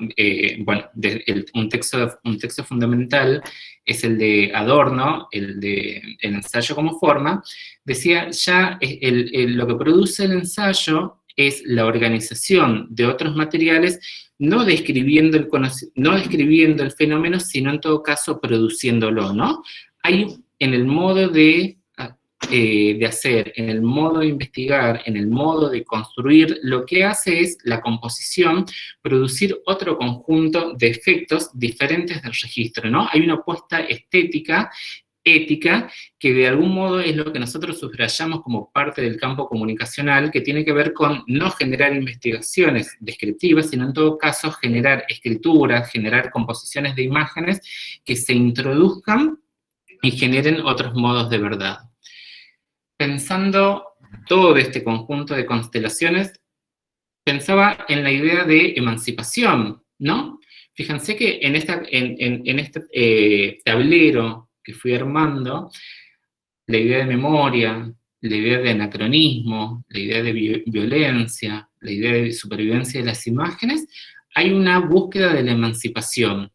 un texto fundamental es el de Adorno, el ensayo como forma, decía ya lo que produce el ensayo es la organización de otros materiales, no describiendo el fenómeno, sino en todo caso produciéndolo, ¿no? Hay en el modo de hacer, en el modo de investigar, en el modo de construir, lo que hace es la composición, producir otro conjunto de efectos diferentes del registro, ¿no? Hay una apuesta estética, ética, que de algún modo es lo que nosotros subrayamos como parte del campo comunicacional, que tiene que ver con no generar investigaciones descriptivas, sino en todo caso generar escrituras, generar composiciones de imágenes que se introduzcan y generen otros modos de verdad. Pensando todo este conjunto de constelaciones, pensaba en la idea de emancipación, ¿no? Fíjense que en este tablero que fui armando, la idea de memoria, la idea de anacronismo, la idea de violencia, la idea de supervivencia de las imágenes, hay una búsqueda de la emancipación.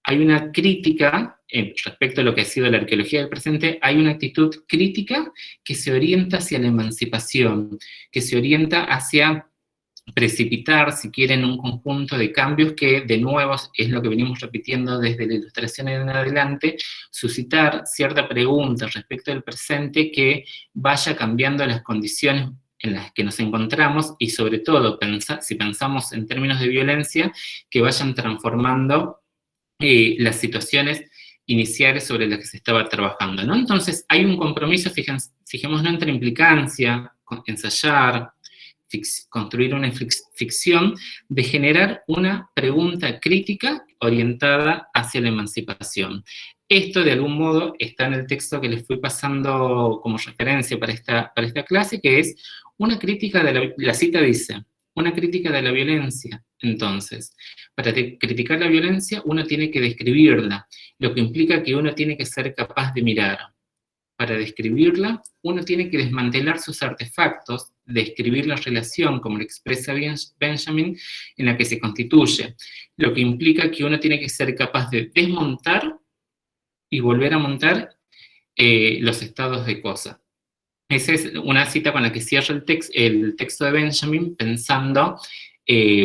Hay una crítica, respecto a lo que ha sido la arqueología del presente, hay una actitud crítica que se orienta hacia la emancipación, que se orienta hacia precipitar, si quieren, un conjunto de cambios que, de nuevo, es lo que venimos repitiendo desde la Ilustración en adelante, suscitar cierta pregunta respecto del presente que vaya cambiando las condiciones en las que nos encontramos y, sobre todo, si pensamos en términos de violencia, que vayan transformando las situaciones iniciales sobre las que se estaba trabajando, ¿no? Entonces, hay un compromiso, fijémonos, entre implicancia, ensayar, construir una ficción, de generar una pregunta crítica orientada hacia la emancipación. Esto, de algún modo, está en el texto que les fui pasando como referencia para esta clase, que es una crítica de la cita dice, una crítica de la violencia. Entonces, para criticar la violencia, uno tiene que describirla, lo que implica que uno tiene que ser capaz de mirar. Para describirla, uno tiene que desmantelar sus artefactos, describir la relación, como lo expresa Benjamin, en la que se constituye, lo que implica que uno tiene que ser capaz de desmontar y volver a montar los estados de cosa. Esa es una cita con la que cierra el texto de Benjamin, pensando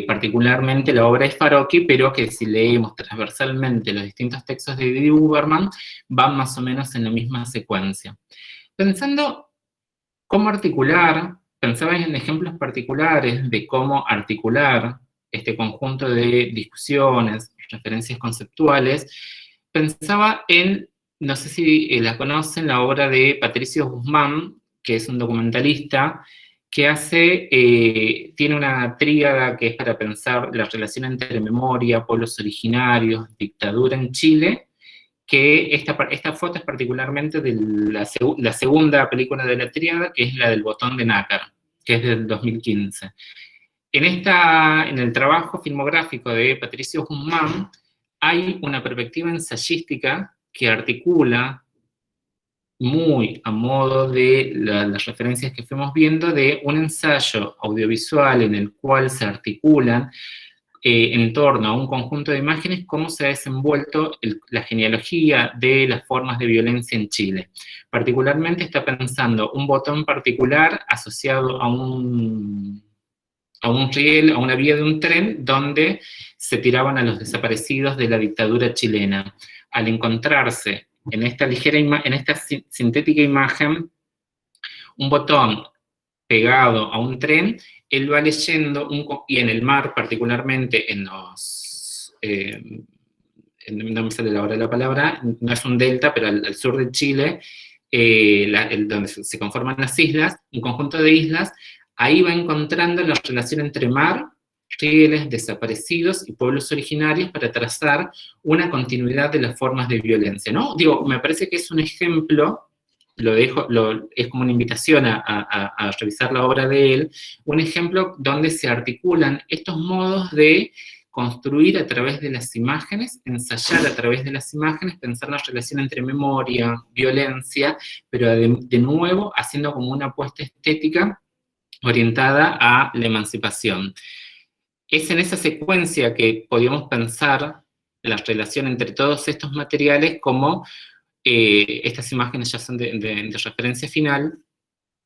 particularmente la obra de Farocchi, pero que si leemos transversalmente los distintos textos de Didi Huberman, van más o menos en la misma secuencia. Pensando cómo articular, pensaba en ejemplos particulares de cómo articular este conjunto de discusiones, referencias conceptuales, pensaba en, no sé si la conocen, la obra de Patricio Guzmán, que es un documentalista, que tiene una tríada que es para pensar la relación entre memoria, pueblos originarios, dictadura en Chile, que esta foto es particularmente de la segunda película de la tríada, que es la del Botón de Nácar, que es del 2015. En el trabajo filmográfico de Patricio Guzmán hay una perspectiva ensayística que articula muy a modo de las referencias que fuimos viendo, de un ensayo audiovisual en el cual se articulan en torno a un conjunto de imágenes cómo se ha desenvuelto la genealogía de las formas de violencia en Chile. Particularmente está pensando un botón particular asociado a un riel, a una vía de un tren, donde se tiraban a los desaparecidos de la dictadura chilena. Al encontrarse en esta sintética imagen, un botón pegado a un tren, él va leyendo, y en el mar particularmente, no me sale ahora la palabra, no es un delta, pero al sur de Chile, donde se conforman las islas, un conjunto de islas, ahí va encontrando la relación entre mar, rieles, desaparecidos y pueblos originarios para trazar una continuidad de las formas de violencia, ¿no? Digo, me parece que es un ejemplo, es como una invitación a revisar la obra de él, un ejemplo donde se articulan estos modos de construir a través de las imágenes, ensayar a través de las imágenes, pensar la relación entre memoria, violencia, pero de nuevo haciendo como una apuesta estética orientada a la emancipación. Es en esa secuencia que podíamos pensar la relación entre todos estos materiales, como estas imágenes ya son de referencia final,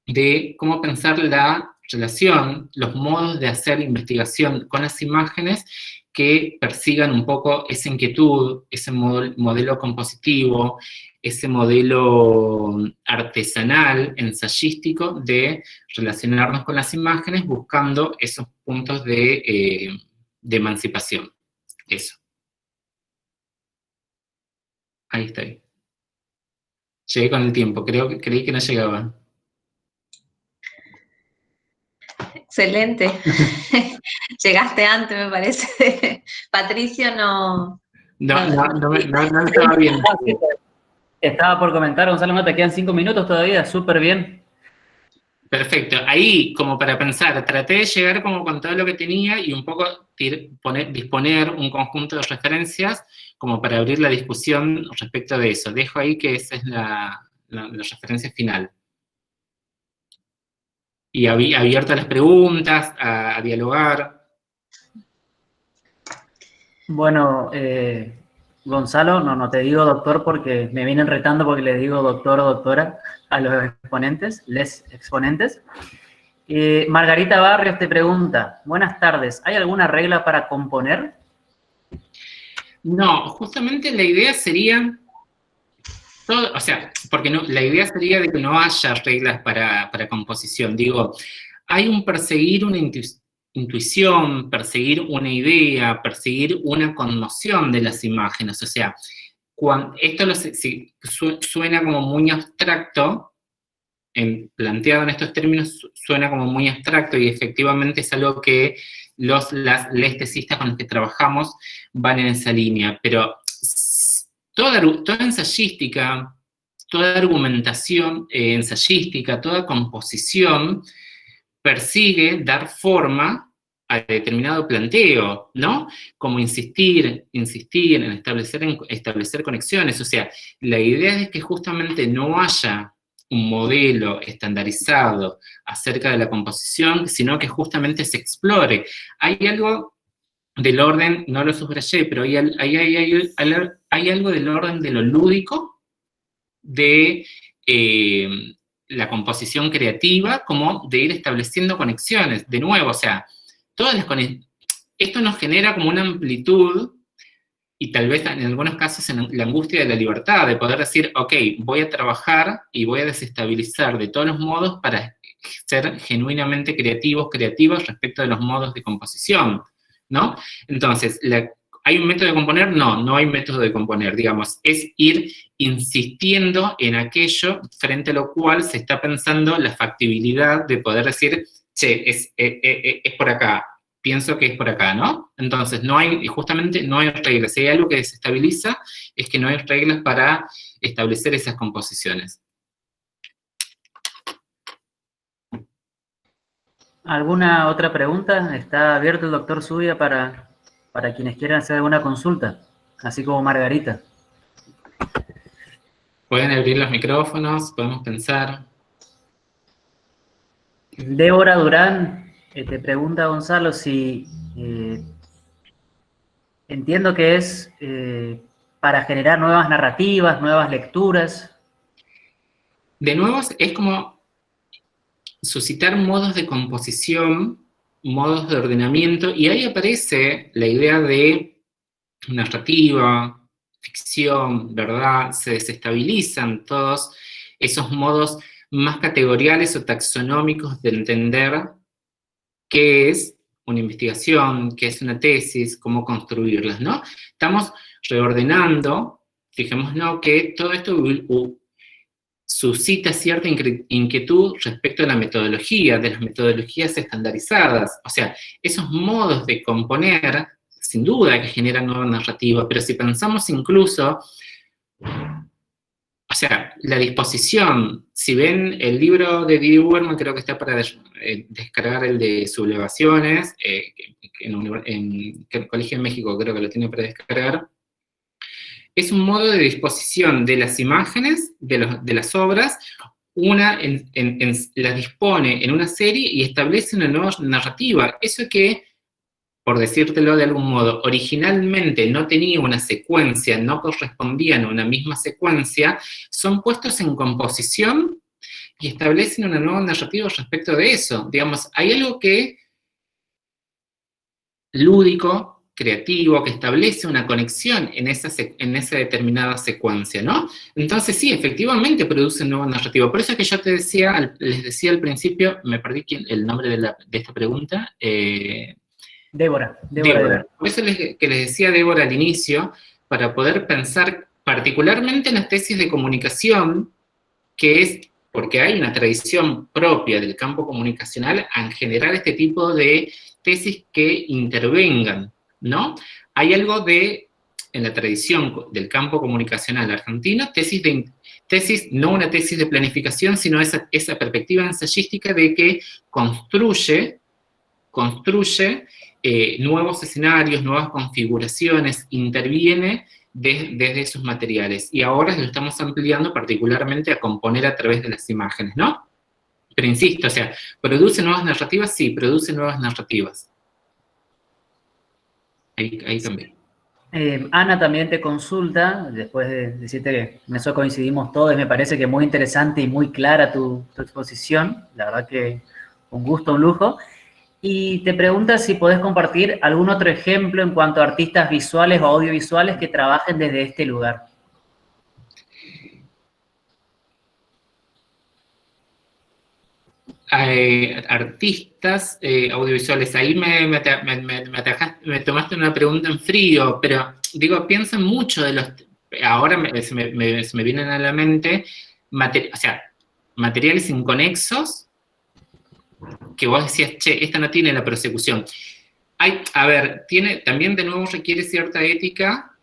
de cómo pensar la relación, los modos de hacer investigación con las imágenes que persigan un poco esa inquietud, ese modelo compositivo, ese modelo artesanal, ensayístico, de relacionarnos con las imágenes buscando esos puntos de emancipación. Eso. Ahí estoy. Llegué con el tiempo, creí que no llegaba. Excelente. Llegaste antes, me parece. Patricio no estaba bien. Estaba por comentar, Gonzalo, no te quedan 5 minutos todavía, súper bien. Perfecto. Ahí, como para pensar, traté de llegar como con todo lo que tenía y un poco disponer un conjunto de referencias como para abrir la discusión respecto de eso. Dejo ahí que esa es la referencia final. Y abierto a las preguntas, a dialogar. Bueno, Gonzalo, no te digo doctor porque me vienen retando porque les digo doctor o doctora a los exponentes, les exponentes. Margarita Barrios te pregunta, buenas tardes, ¿hay alguna regla para componer? No, justamente la idea sería, porque la idea sería de que no haya reglas para composición. Digo, hay un perseguir una intuición, perseguir una idea, perseguir una conmoción de las imágenes. O sea, esto suena como muy abstracto, planteado en estos términos suena como muy abstracto, y efectivamente es algo que les tesistas con los que trabajamos van en esa línea, pero toda ensayística, toda argumentación ensayística, toda composición persigue dar forma a determinado planteo, ¿no? Como insistir en establecer conexiones. O sea, la idea es que justamente no haya un modelo estandarizado acerca de la composición, sino que justamente se explore. Hay algo del orden, no lo subrayé, pero hay algo del orden de lo lúdico, de la composición creativa, como de ir estableciendo conexiones. De nuevo, o sea, esto nos genera como una amplitud y tal vez en algunos casos en la angustia de la libertad, de poder decir, ok, voy a trabajar y voy a desestabilizar de todos los modos para ser genuinamente creativos respecto de los modos de composición, ¿no? Entonces, ¿hay un método de componer? No, no hay método de componer, digamos, es ir insistiendo en aquello frente a lo cual se está pensando la factibilidad de poder decir, che, es por acá, pienso que es por acá, ¿no? Entonces, justamente no hay reglas. Si hay algo que desestabiliza, es que no hay reglas para establecer esas composiciones. ¿Alguna otra pregunta? Está abierto el doctor Zubia para quienes quieran hacer alguna consulta, así como Margarita. Pueden abrir los micrófonos, podemos pensar. Débora Durán te pregunta, Gonzalo, si entiendo que es para generar nuevas narrativas, nuevas lecturas. De nuevo, es como suscitar modos de composición, modos de ordenamiento, y ahí aparece la idea de narrativa, ficción, verdad, se desestabilizan todos esos modos más categoriales o taxonómicos de entender qué es una investigación, qué es una tesis, cómo construirlas, ¿no? Estamos reordenando, fijémonos que todo esto suscita cierta inquietud respecto a la metodología, de las metodologías estandarizadas. O sea, esos modos de componer, sin duda que generan nueva narrativa, pero si pensamos incluso, o sea, la disposición, si ven el libro de Didi Huberman, creo que está para descargar el de sublevaciones, en el Colegio de México creo que lo tiene para descargar, es un modo de disposición de las imágenes, de las obras, las dispone en una serie y establece una nueva narrativa. Eso que, por decírtelo de algún modo, originalmente no tenía una secuencia, no correspondían a una misma secuencia, son puestos en composición y establecen una nueva narrativa respecto de eso. Digamos, hay algo que lúdico, creativo, que establece una conexión en esa determinada secuencia, ¿no? Entonces, sí, efectivamente produce nueva narrativa. Por eso es que yo les decía al principio, me perdí el nombre de esta pregunta. Débora. Por eso que les decía Débora al inicio, para poder pensar particularmente en las tesis de comunicación, que es porque hay una tradición propia del campo comunicacional en generar este tipo de tesis que intervengan, ¿no? Hay algo en la tradición del campo comunicacional argentino, tesis, no una tesis de planificación, sino esa perspectiva ensayística de que construye nuevos escenarios, nuevas configuraciones, interviene desde esos materiales. Y ahora lo estamos ampliando particularmente a componer a través de las imágenes, ¿no? Pero insisto, o sea, ¿produce nuevas narrativas? Sí, produce nuevas narrativas. Ahí también. Ana también te consulta, después de decirte que en eso coincidimos todos, me parece que muy interesante y muy clara tu exposición, la verdad que un gusto, un lujo, y te pregunta si podés compartir algún otro ejemplo en cuanto a artistas visuales o audiovisuales que trabajen desde este lugar. Artistas audiovisuales, ahí me tomaste una pregunta en frío, pero digo, piensan mucho de los, ahora se me vienen a la mente, materiales inconexos, que vos decías, che, esta no tiene la persecución. También de nuevo requiere cierta ética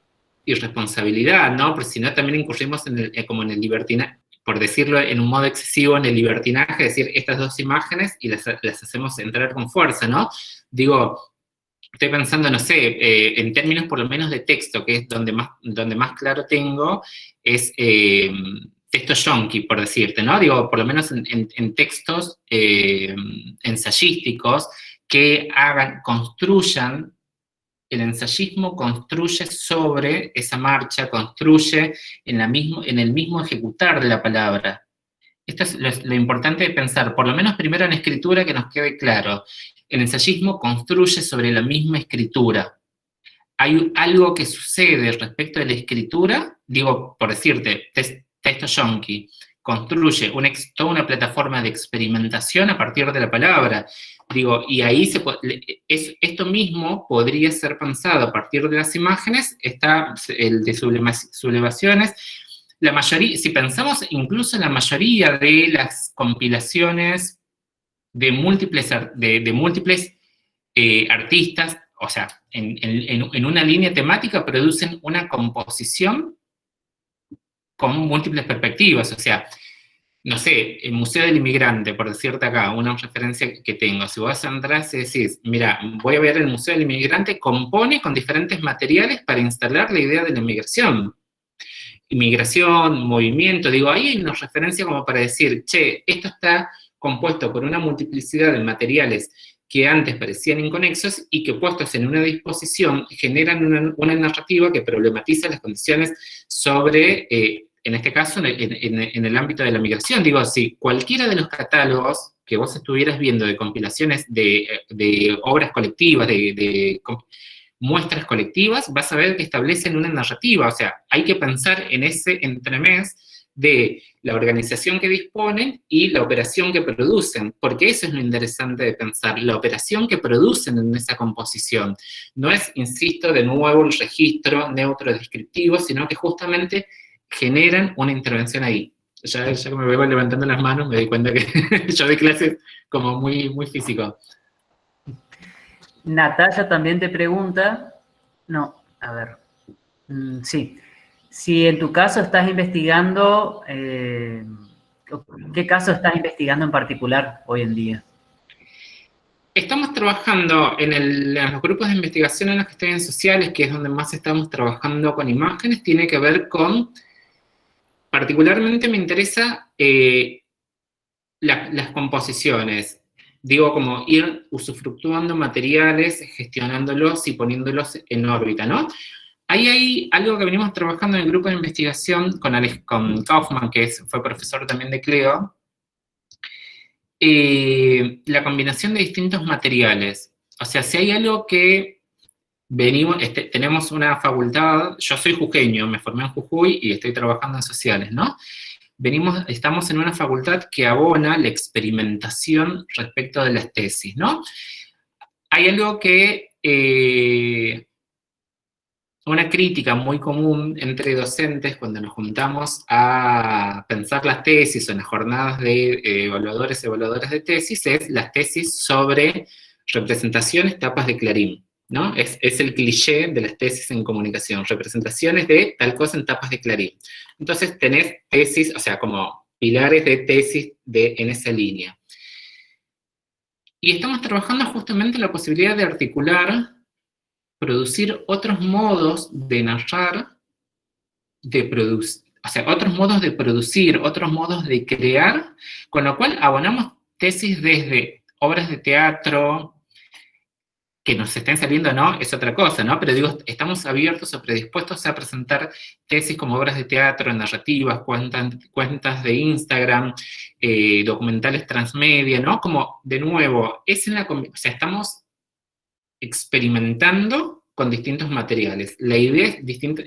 y responsabilidad, ¿no? Porque si no también incurrimos como en el libertinaje, por decirlo en un modo excesivo, en el libertinaje, es decir, estas dos imágenes y las hacemos entrar con fuerza, ¿no? Digo, estoy pensando, no sé, en términos por lo menos de texto, que es donde más claro tengo, es texto yonki, por decirte, ¿no? Digo, por lo menos en textos ensayísticos que construyan. El ensayismo construye sobre esa marcha, construye en el mismo ejecutar de la palabra. esto es lo importante de pensar, por lo menos primero en escritura, que nos quede claro. El ensayismo construye sobre la misma escritura. Hay algo que sucede respecto de la escritura, digo, por decirte, Texto Yonki construye toda una plataforma de experimentación a partir de la palabra. Digo, y ahí esto mismo podría ser pensado a partir de las imágenes, está el de sublevaciones. La mayoría, si pensamos incluso en la mayoría de las compilaciones de múltiples artistas, o sea, en una línea temática producen una composición con múltiples perspectivas, o sea, no sé, el Museo del Inmigrante, por decirte acá, una referencia que tengo, si vos entras y decís, mira, voy a ver el Museo del Inmigrante, compone con diferentes materiales para instalar la idea de la inmigración. Inmigración, movimiento, digo, ahí hay una referencia como para decir, che, esto está compuesto por una multiplicidad de materiales que antes parecían inconexos y que puestos en una disposición generan una narrativa que problematiza las condiciones sobre, en este caso, en el ámbito de la migración. Digo, si cualquiera de los catálogos que vos estuvieras viendo de compilaciones de obras colectivas, de muestras colectivas, vas a ver que establecen una narrativa, o sea, hay que pensar en ese entremés de la organización que disponen y la operación que producen, porque eso es lo interesante de pensar, la operación que producen en esa composición. No es, insisto, de nuevo el registro neutro descriptivo, sino que justamente generan una intervención ahí. Ya que me veo levantando las manos, me doy cuenta que yo doy clases como muy, muy físico. Natalia también te pregunta, sí, si en tu caso estás investigando, ¿qué caso estás investigando en particular hoy en día? Estamos trabajando en los grupos de investigación en los que estoy en sociales, que es donde más estamos trabajando con imágenes, tiene que ver con, particularmente me interesa las composiciones. Digo, como ir usufructuando materiales, gestionándolos y poniéndolos en órbita, ¿no? Ahí hay algo que venimos trabajando en el grupo de investigación con Kaufman, que fue profesor también de Cleo, la combinación de distintos materiales. O sea, si hay algo que tenemos una facultad, yo soy jujeño, me formé en Jujuy y estoy trabajando en sociales, ¿no? Estamos en una facultad que abona la experimentación respecto de las tesis, ¿no? Hay algo que, una crítica muy común entre docentes cuando nos juntamos a pensar las tesis o en las jornadas de evaluadores y evaluadoras de tesis, es las tesis sobre representaciones, tapas de Clarín, ¿no? Es el cliché de las tesis en comunicación, representaciones de tal cosa en tapas de Clarín. Entonces tenés tesis, o sea, como pilares de tesis en esa línea. Y estamos trabajando justamente en la posibilidad de articular, producir otros modos de narrar, o sea, otros modos de producir, otros modos de crear, con lo cual abonamos tesis desde obras de teatro, que nos estén saliendo, ¿no? Es otra cosa, ¿no? Pero digo, estamos abiertos o predispuestos a presentar tesis como obras de teatro, narrativas, cuentas de Instagram, documentales transmedia, ¿no? Como, de nuevo, o sea, estamos experimentando con distintos materiales. La idea es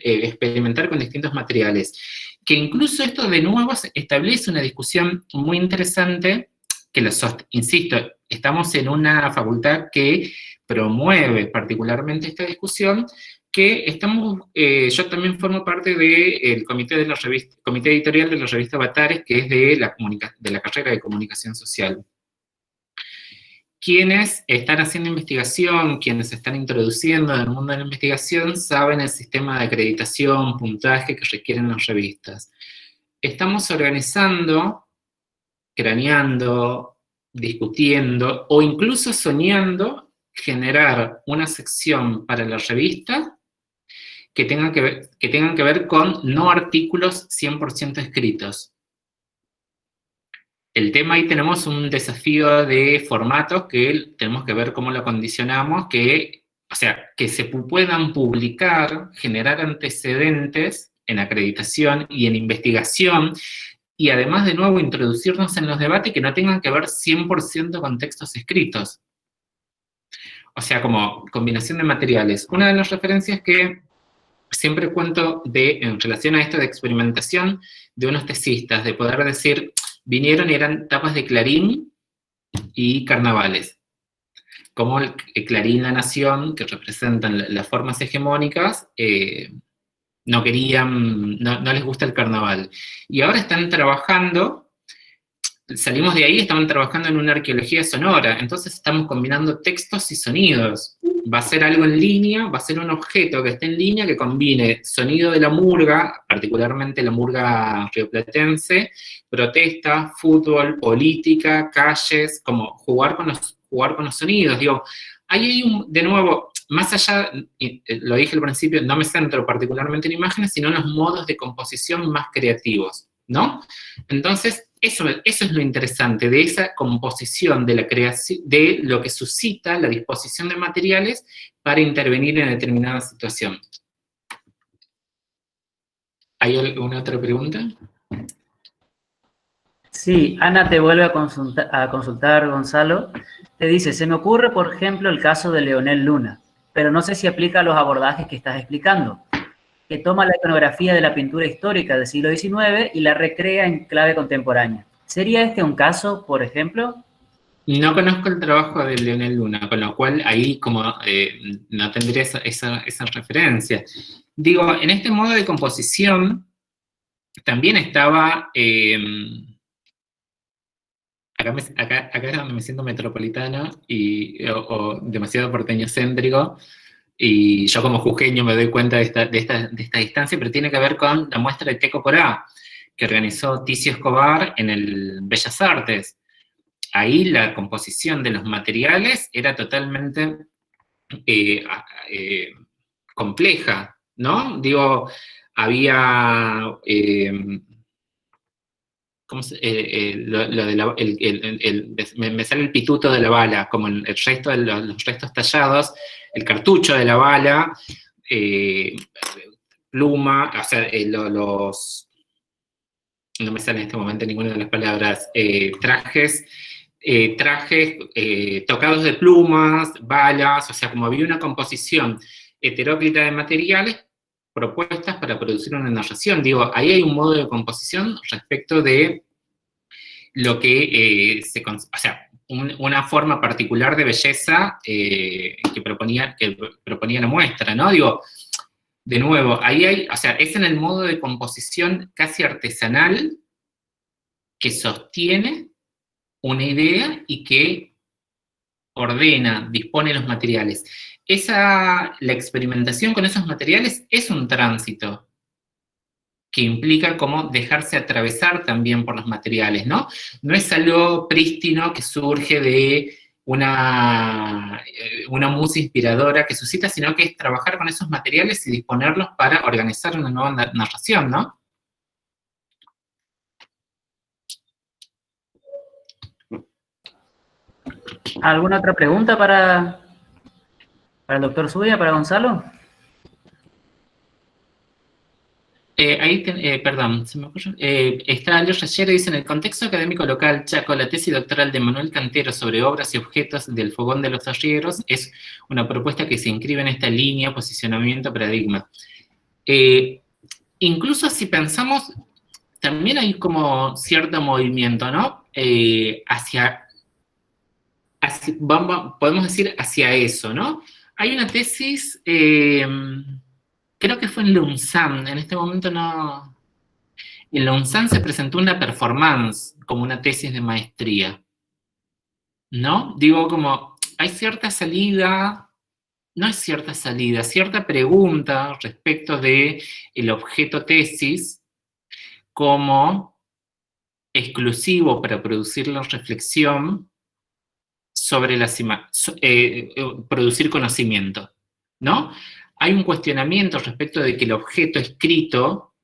experimentar con distintos materiales. Que incluso esto, de nuevo, establece una discusión muy interesante, que insisto, estamos en una facultad que promueve particularmente esta discusión, que yo también formo parte del comité editorial de la revista Avatares, que es de la carrera de comunicación social. Quienes están haciendo investigación, quienes se están introduciendo en el mundo de la investigación, saben el sistema de acreditación, puntaje que requieren las revistas. Estamos organizando, craneando, discutiendo, o incluso soñando generar una sección para la revista que tengan que ver con no artículos 100% escritos. El tema ahí tenemos un desafío de formatos que tenemos que ver cómo lo condicionamos, o sea, que se puedan publicar, generar antecedentes en acreditación y en investigación, y además, de nuevo, introducirnos en los debates que no tengan que ver 100% con textos escritos. O sea, como combinación de materiales. Una de las referencias que siempre cuento en relación a esto de experimentación, de unos tesistas, de poder decir, vinieron y eran tapas de Clarín y carnavales. Como el Clarín, La Nación, que representan las formas hegemónicas, no les gusta el carnaval. Y ahora están trabajando, salimos de ahí, estaban trabajando en una arqueología sonora, entonces estamos combinando textos y sonidos. Va a ser algo en línea, va a ser un objeto que esté en línea que combine sonido de la murga, particularmente la murga rioplatense, protesta, fútbol, política, calles, como jugar con los sonidos. Digo, ahí hay de nuevo, más allá, lo dije al principio, no me centro particularmente en imágenes, sino en los modos de composición más creativos, ¿no? Entonces, eso es lo interesante de esa composición, de la creación, de lo que suscita la disposición de materiales para intervenir en determinada situación. ¿Hay alguna otra pregunta? Sí, Ana te vuelve a consultar, Gonzalo. Te dice, se me ocurre, por ejemplo, el caso de Leonel Luna, pero no sé si aplica a los abordajes que estás explicando, que toma la iconografía de la pintura histórica del siglo XIX y la recrea en clave contemporánea. ¿Sería este un caso, por ejemplo? No conozco el trabajo de Leonel Luna, con lo cual ahí como no tendría esa referencia. Digo, en este modo de composición también estaba... acá es donde me siento metropolitano o demasiado porteño-céntrico, y yo como jujeño me doy cuenta de esta distancia, pero tiene que ver con la muestra de Teco Porá, que organizó Ticio Escobar en el Bellas Artes. Ahí la composición de los materiales era totalmente compleja, ¿no? Digo, había... me sale el pituto de la bala, como el resto de los restos tallados, el cartucho de la bala, pluma, o sea, no me sale en este momento ninguna de las palabras, trajes tocados de plumas, balas, o sea, como había una composición heteróclita de materiales propuestas para producir una narración. Digo, ahí hay un modo de composición respecto de lo que o sea, una forma particular de belleza que proponía la muestra, ¿no? Digo, de nuevo, ahí hay, o sea, es en el modo de composición casi artesanal que sostiene una idea y que ordena, dispone los materiales. La experimentación con esos materiales es un tránsito que implica como dejarse atravesar también por los materiales, ¿no? No es algo prístino que surge de una musa inspiradora que suscita, sino que es trabajar con esos materiales y disponerlos para organizar una nueva narración, ¿no? ¿Alguna otra pregunta para el doctor Zubia, para Gonzalo? Perdón, se me ocurrió. Está Alex Rayero, dice, en el contexto académico local, Chaco, la tesis doctoral de Manuel Cantero sobre obras y objetos del Fogón de los Arrieros es una propuesta que se inscribe en esta línea, posicionamiento, paradigma. Incluso si pensamos, también hay como cierto movimiento, ¿no? Podemos decir hacia eso, ¿no? Hay una tesis... creo que fue en la UNSAM, en este momento no... En la UNSAM se presentó una performance como una tesis de maestría, ¿no? Digo, como, hay cierta salida, no hay cierta salida, cierta pregunta respecto de el objeto tesis como exclusivo para producir la reflexión sobre producir conocimiento, ¿no? Hay un cuestionamiento respecto de que el objeto escrito,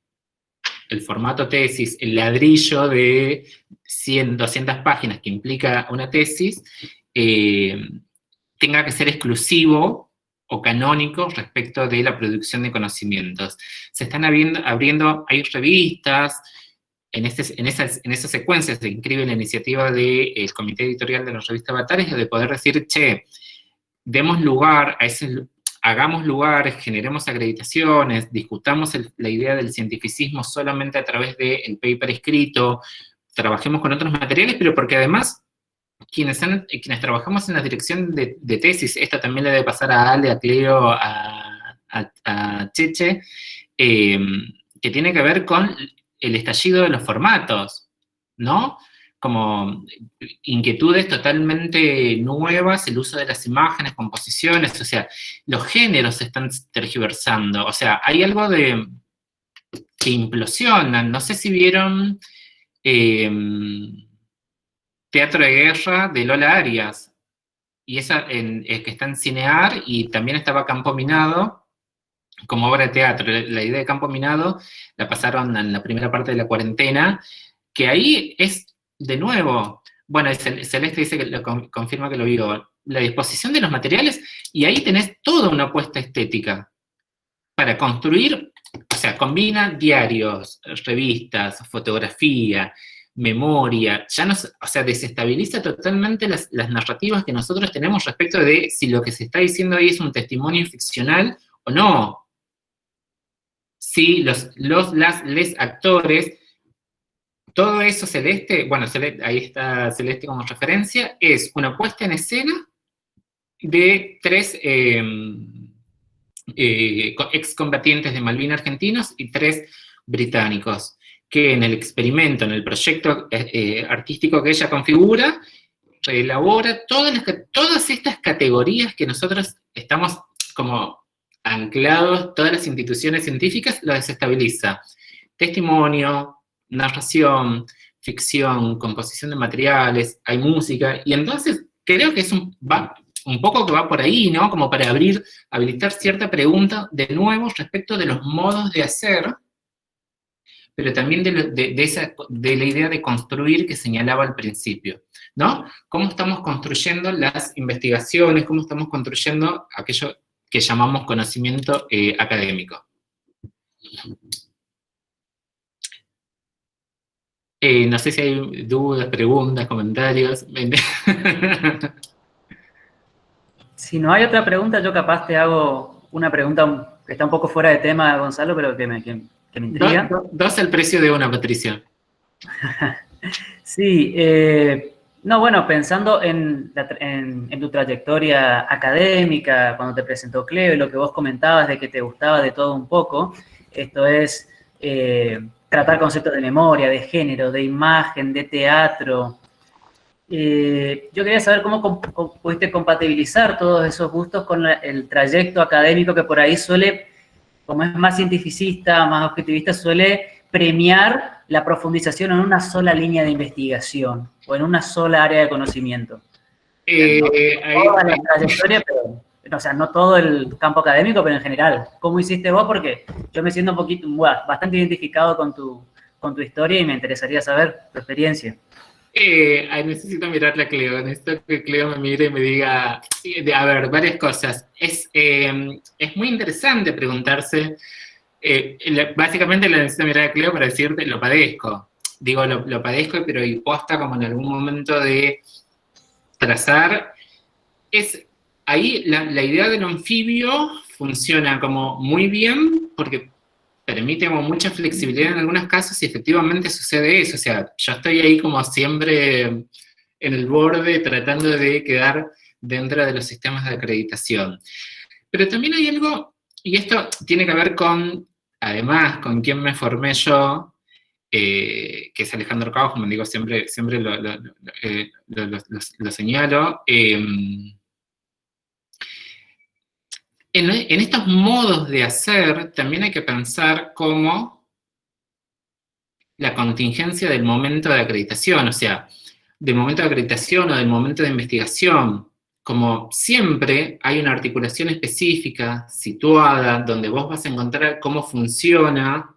el formato tesis, el ladrillo de 100, 200 páginas que implica una tesis, tenga que ser exclusivo o canónico respecto de la producción de conocimientos. Se están abriendo, hay revistas en esa secuencia se inscribe la iniciativa del comité editorial de la revista Avatares, de poder decir, che, demos lugar a hagamos lugar, generemos acreditaciones, discutamos la idea del cientificismo solamente a través del paper escrito, trabajemos con otros materiales, pero porque además quienes trabajamos en la dirección de tesis, esto también le debe pasar a Ale, a Cleo, a Cheche, que tiene que ver con el estallido de los formatos, ¿no? Como inquietudes totalmente nuevas, el uso de las imágenes, composiciones, o sea, los géneros se están tergiversando, o sea, hay algo que implosiona. No sé si vieron Teatro de Guerra de Lola Arias, y esa que está en Cinear, y también estaba Campo Minado, como obra de teatro. La idea de Campo Minado la pasaron en la primera parte de la cuarentena, que ahí es, de nuevo, bueno, Celeste dice que confirma que lo vio, la disposición de los materiales, y ahí tenés toda una apuesta estética para construir, o sea, combina diarios, revistas, fotografía, memoria, ya o sea, desestabiliza totalmente las narrativas que nosotros tenemos respecto de si lo que se está diciendo ahí es un testimonio ficcional o no. Si les actores, todo eso, Celeste, bueno, ahí está Celeste como referencia, es una puesta en escena de 3 excombatientes de Malvinas argentinos y 3 británicos, que en el experimento, en el proyecto artístico que ella configura, elabora todas estas categorías que nosotros estamos como anclados, todas las instituciones científicas, lo desestabiliza. Testimonio, narración, ficción, composición de materiales, hay música, y entonces creo que es un poco que va por ahí, ¿no? Como para habilitar cierta pregunta, de nuevo, respecto de los modos de hacer, pero también de la idea de construir que señalaba al principio, ¿no? ¿Cómo estamos construyendo las investigaciones? ¿Cómo estamos construyendo aquello que llamamos conocimiento académico? No sé si hay dudas, preguntas, comentarios. Si no hay otra pregunta, yo capaz te hago una pregunta que está un poco fuera de tema, Gonzalo, pero que me intriga. Dos el precio de una, Patricia. Sí, no, bueno, pensando en tu trayectoria académica, cuando te presentó Cleo, y lo que vos comentabas de que te gustaba de todo un poco, esto es tratar conceptos de memoria, de género, de imagen, de teatro. Yo quería saber cómo pudiste compatibilizar todos esos gustos con el trayecto académico que por ahí suele, como es más cientificista, más objetivista, suele premiar la profundización en una sola línea de investigación o en una sola área de conocimiento. Toda la trayectoria, pero, o sea, no todo el campo académico, pero en general. ¿Cómo hiciste vos? Porque yo me siento bastante identificado con tu historia y me interesaría saber tu experiencia. Necesito mirarle a Cleo, necesito que Cleo me mire y me diga, a ver, varias cosas. Es muy interesante preguntarse, básicamente le necesito mirar a Cleo para decirte, lo padezco. Digo, lo padezco, pero posta como en algún momento de trazar. Ahí la idea del anfibio funciona como muy bien, porque permite como mucha flexibilidad en algunos casos y efectivamente sucede eso. O sea, yo estoy ahí como siempre en el borde tratando de quedar dentro de los sistemas de acreditación. Pero también hay algo, y esto tiene que ver con, además, con quién me formé yo, que es Alejandro Kaufman, digo, siempre lo señalo. En estos modos de hacer también hay que pensar cómo la contingencia del momento de acreditación, o sea, del momento de acreditación o del momento de investigación, como siempre hay una articulación específica, situada, donde vos vas a encontrar cómo funciona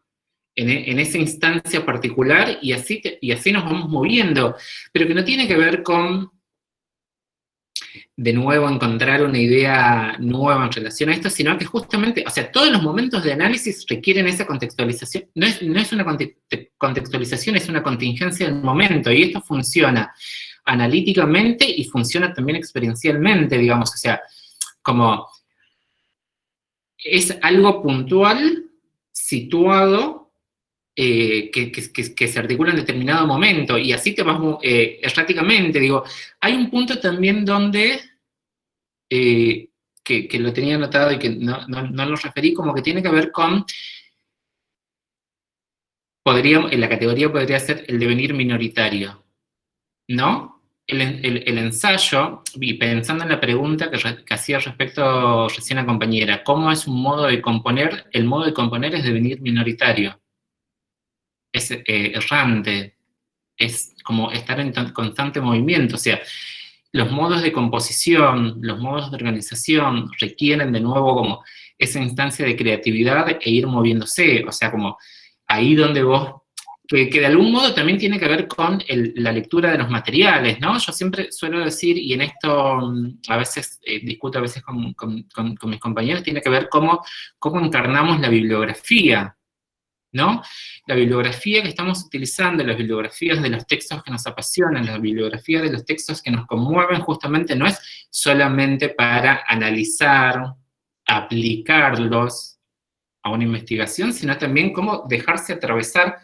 en esa instancia particular y así nos vamos moviendo, pero que no tiene que ver con de nuevo encontrar una idea nueva en relación a esto, sino que justamente, o sea, todos los momentos de análisis requieren esa contextualización. No es una contextualización, es una contingencia del momento, y esto funciona analíticamente y funciona también experiencialmente, digamos, o sea, como es algo puntual, situado, que se articula en determinado momento, y así te vas erráticamente. Digo, hay un punto también donde, que lo tenía anotado y que no lo referí, como que tiene que ver con, en la categoría podría ser el devenir minoritario, ¿no? El ensayo, y pensando en la pregunta que hacía respecto recién a la compañera, ¿cómo es un modo de componer? El modo de componer es devenir minoritario. Es errante, es como estar en constante movimiento, o sea, los modos de composición, los modos de organización requieren de nuevo como esa instancia de creatividad e ir moviéndose, o sea, como ahí donde vos, que de algún modo también tiene que ver con la lectura de los materiales, ¿no? Yo siempre suelo decir, y en esto a veces discuto a veces con mis compañeros, tiene que ver cómo encarnamos la bibliografía, ¿no? La bibliografía que estamos utilizando, las bibliografías de los textos que nos apasionan, las bibliografías de los textos que nos conmueven, justamente no es solamente para analizar, aplicarlos a una investigación, sino también cómo dejarse atravesar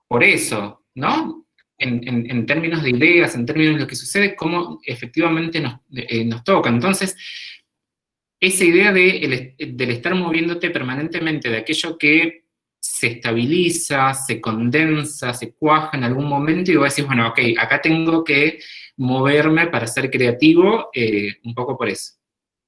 por eso, ¿no? En términos de ideas, en términos de lo que sucede, cómo efectivamente nos toca. Entonces, esa idea del estar moviéndote permanentemente de aquello que se estabiliza, se condensa, se cuaja en algún momento, y vos decís, bueno, ok, acá tengo que moverme para ser creativo, un poco por eso,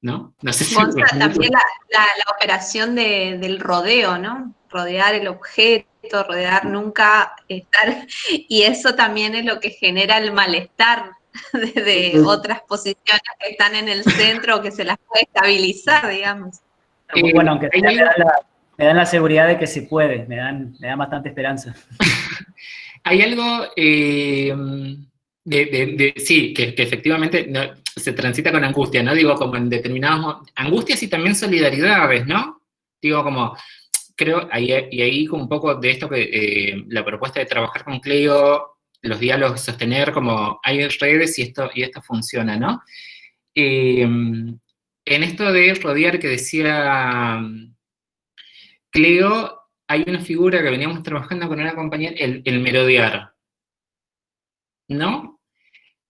¿no? No sé si Gonza, también la operación del rodeo, ¿no? Rodear el objeto, rodear, nunca estar, y eso también es lo que genera el malestar de otras posiciones que están en el centro, que se las puede estabilizar, digamos. Bueno, aunque me dan la seguridad de que se puede, me dan bastante esperanza. Hay algo, sí, que efectivamente se transita con angustia, ¿no? Digo, como en determinados, angustias y también solidaridades, ¿no? Digo, como, creo, y ahí como un poco de esto que la propuesta de trabajar con Cleo, los diálogos, sostener como hay redes y esto funciona, ¿no? En esto de rodear que decía Cleo, hay una figura que veníamos trabajando con una compañera, el merodear, ¿no?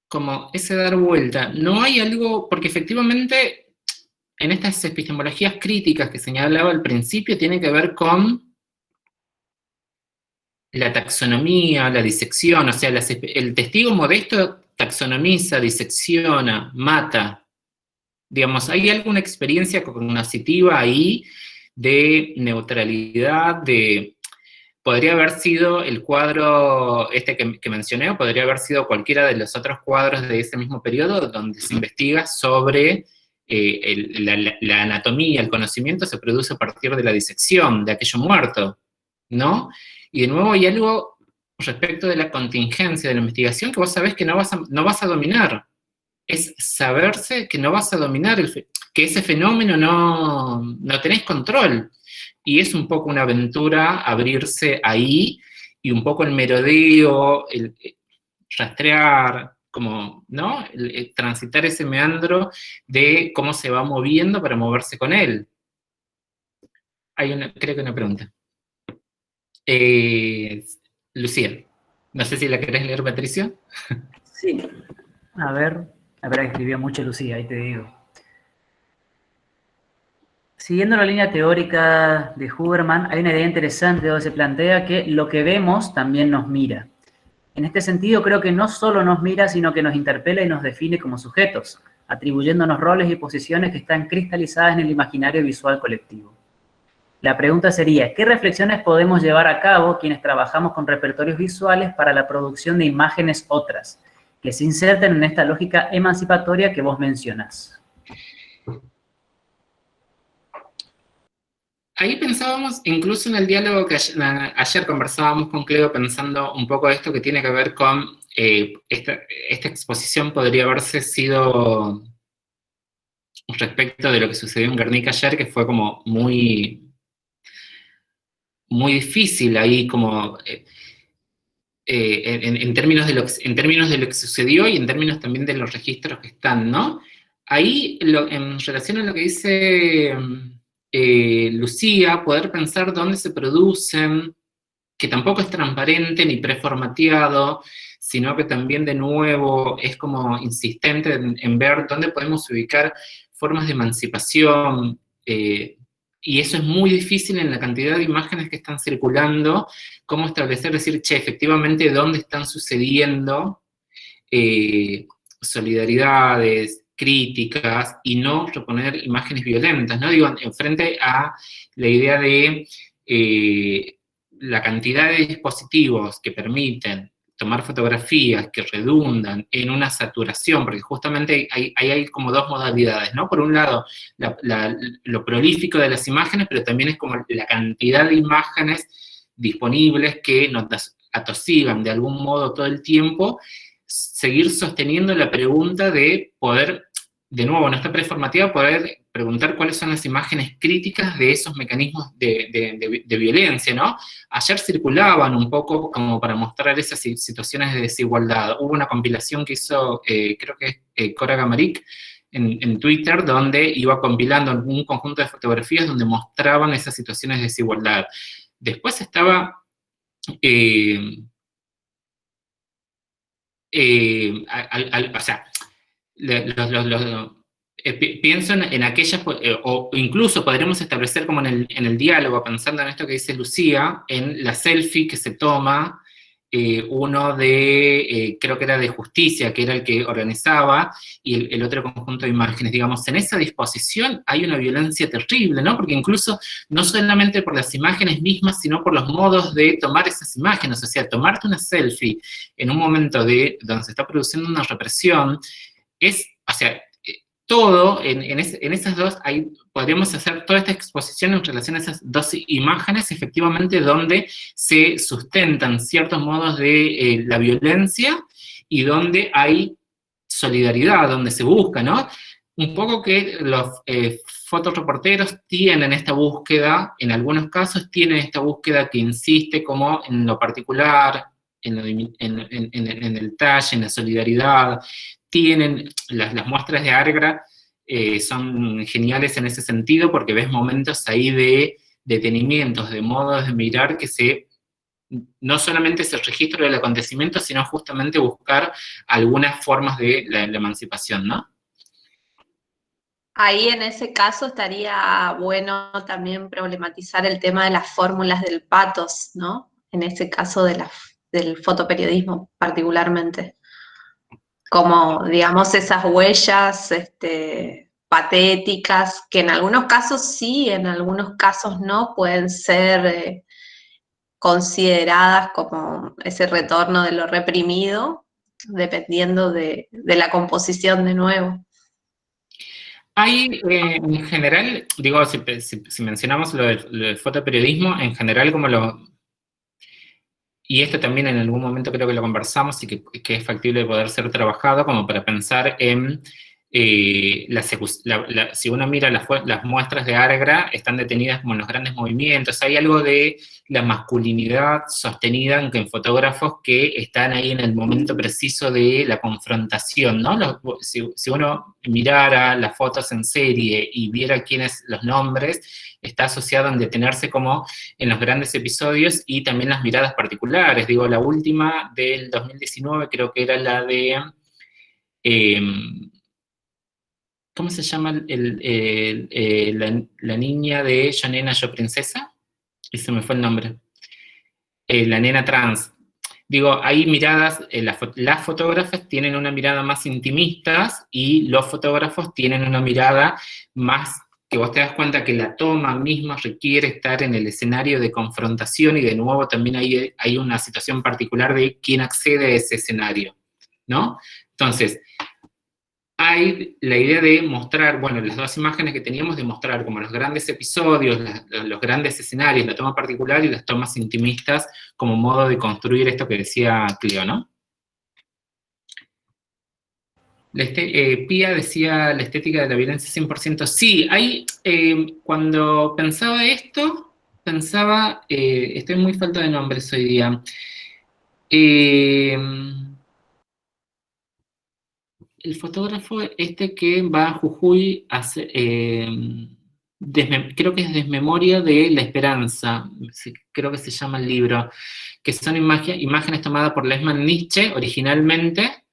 Como ese dar vuelta. No hay algo, porque efectivamente en estas epistemologías críticas que señalaba al principio, tiene que ver con la taxonomía, la disección, o sea, el testigo modesto taxonomiza, disecciona, mata. Digamos, ¿hay alguna experiencia cognitiva ahí de neutralidad, podría haber sido el cuadro este que mencioné, o podría haber sido cualquiera de los otros cuadros de ese mismo periodo, donde se investiga sobre la anatomía, el conocimiento se produce a partir de la disección de aquello muerto, ¿no? Y de nuevo hay algo respecto de la contingencia de la investigación que vos sabés que no vas a dominar. Es saberse que no vas a dominar, que ese fenómeno no tenés control. Y es un poco una aventura abrirse ahí, y un poco el merodeo, el rastrear, como, ¿no? El transitar ese meandro de cómo se va moviendo para moverse con él. Creo que una pregunta. Lucía, no sé si la querés leer, Patricio. Sí. A ver, escribió mucho Lucía, ahí te digo. Siguiendo la línea teórica de Huberman, hay una idea interesante donde se plantea que lo que vemos también nos mira. En este sentido, creo que no solo nos mira, sino que nos interpela y nos define como sujetos, atribuyéndonos roles y posiciones que están cristalizadas en el imaginario visual colectivo. La pregunta sería, ¿qué reflexiones podemos llevar a cabo quienes trabajamos con repertorios visuales para la producción de imágenes otras, que se inserten en esta lógica emancipatoria que vos mencionás? Ahí pensábamos, incluso en el diálogo que ayer conversábamos con Cleo, pensando un poco esto que tiene que ver con esta exposición podría haberse sido respecto de lo que sucedió en Guernica ayer, que fue como muy, muy difícil ahí, como en términos de lo que sucedió y en términos también de los registros que están, ¿no? Ahí, en relación a lo que dice Lucía, poder pensar dónde se producen, que tampoco es transparente ni preformateado, sino que también de nuevo es como insistente en ver dónde podemos ubicar formas de emancipación, y eso es muy difícil en la cantidad de imágenes que están circulando, cómo establecer, decir, che, efectivamente, dónde están sucediendo solidaridades, críticas, y no proponer imágenes violentas, ¿no? Digo, en frente a la idea de la cantidad de dispositivos que permiten tomar fotografías que redundan en una saturación, porque justamente hay como dos modalidades, ¿no? Por un lado, lo prolífico de las imágenes, pero también es como la cantidad de imágenes disponibles que nos atosigan de algún modo todo el tiempo, seguir sosteniendo la pregunta de poder, de nuevo, no está preformativa, poder preguntar cuáles son las imágenes críticas de esos mecanismos de violencia, ¿no? Ayer circulaban un poco como para mostrar esas situaciones de desigualdad. Hubo una compilación que hizo, creo que es Cora Gamaric, en Twitter, donde iba compilando un conjunto de fotografías donde mostraban esas situaciones de desigualdad. Después estaba o sea, pienso en aquellas, o incluso podremos establecer como en el diálogo, pensando en esto que dice Lucía, en la selfie que se toma uno de, creo que era de Justicia, que era el que organizaba, y el otro conjunto de imágenes. Digamos, en esa disposición hay una violencia terrible, ¿no? Porque incluso, no solamente por las imágenes mismas, sino por los modos de tomar esas imágenes. O sea, tomarte una selfie en un momento donde se está produciendo una represión, o sea, todo, en esas dos, podríamos hacer toda esta exposición en relación a esas dos imágenes, efectivamente, donde se sustentan ciertos modos de la violencia y donde hay solidaridad, donde se busca, ¿no? Un poco que los fotoreporteros tienen esta búsqueda, en algunos casos tienen esta búsqueda que insiste como en lo particular, en el talle, en la solidaridad. Tienen las muestras de Argra, son geniales en ese sentido, porque ves momentos ahí de detenimientos, de modos de mirar que no solamente es el registro del acontecimiento, sino justamente buscar algunas formas de la emancipación, ¿no? Ahí en ese caso estaría bueno también problematizar el tema de las fórmulas del pathos, ¿no? En ese caso del fotoperiodismo particularmente. Como, digamos, esas huellas patéticas, que en algunos casos sí, en algunos casos no, pueden ser consideradas como ese retorno de lo reprimido, dependiendo de la composición de nuevo. Hay, en general, digo, si mencionamos lo del fotoperiodismo, en general y esto también en algún momento creo que lo conversamos y que es factible poder ser trabajado como para pensar en, si uno mira las muestras de Argra, están detenidas como en los grandes movimientos. Hay algo de la masculinidad sostenida en fotógrafos que están ahí en el momento preciso de la confrontación, ¿no? Si uno mirara las fotos en serie y viera quiénes los nombres, está asociado en detenerse como en los grandes episodios y también las miradas particulares. Digo, la última del 2019 creo que era la de... ¿cómo se llama la niña de Yo Nena, Yo Princesa? Y se me fue el nombre. La nena trans. Digo, hay miradas, las fotógrafas tienen una mirada más intimistas y los fotógrafos tienen una mirada más, que vos te das cuenta que la toma misma requiere estar en el escenario de confrontación, y de nuevo también hay una situación particular de quién accede a ese escenario, ¿no? Entonces, hay la idea de mostrar, bueno, las dos imágenes que teníamos, de mostrar como los grandes episodios, los grandes escenarios, la toma particular y las tomas intimistas, como modo de construir esto que decía Cleo, ¿no? Pía decía la estética de la violencia 100%. Sí, hay, cuando pensaba esto, pensaba, estoy muy falta de nombres hoy día. El fotógrafo que va a Jujuy hace, creo que es Desmemoria de la Esperanza, creo que se llama el libro, que son imágenes tomadas por Lehmann Nietzsche originalmente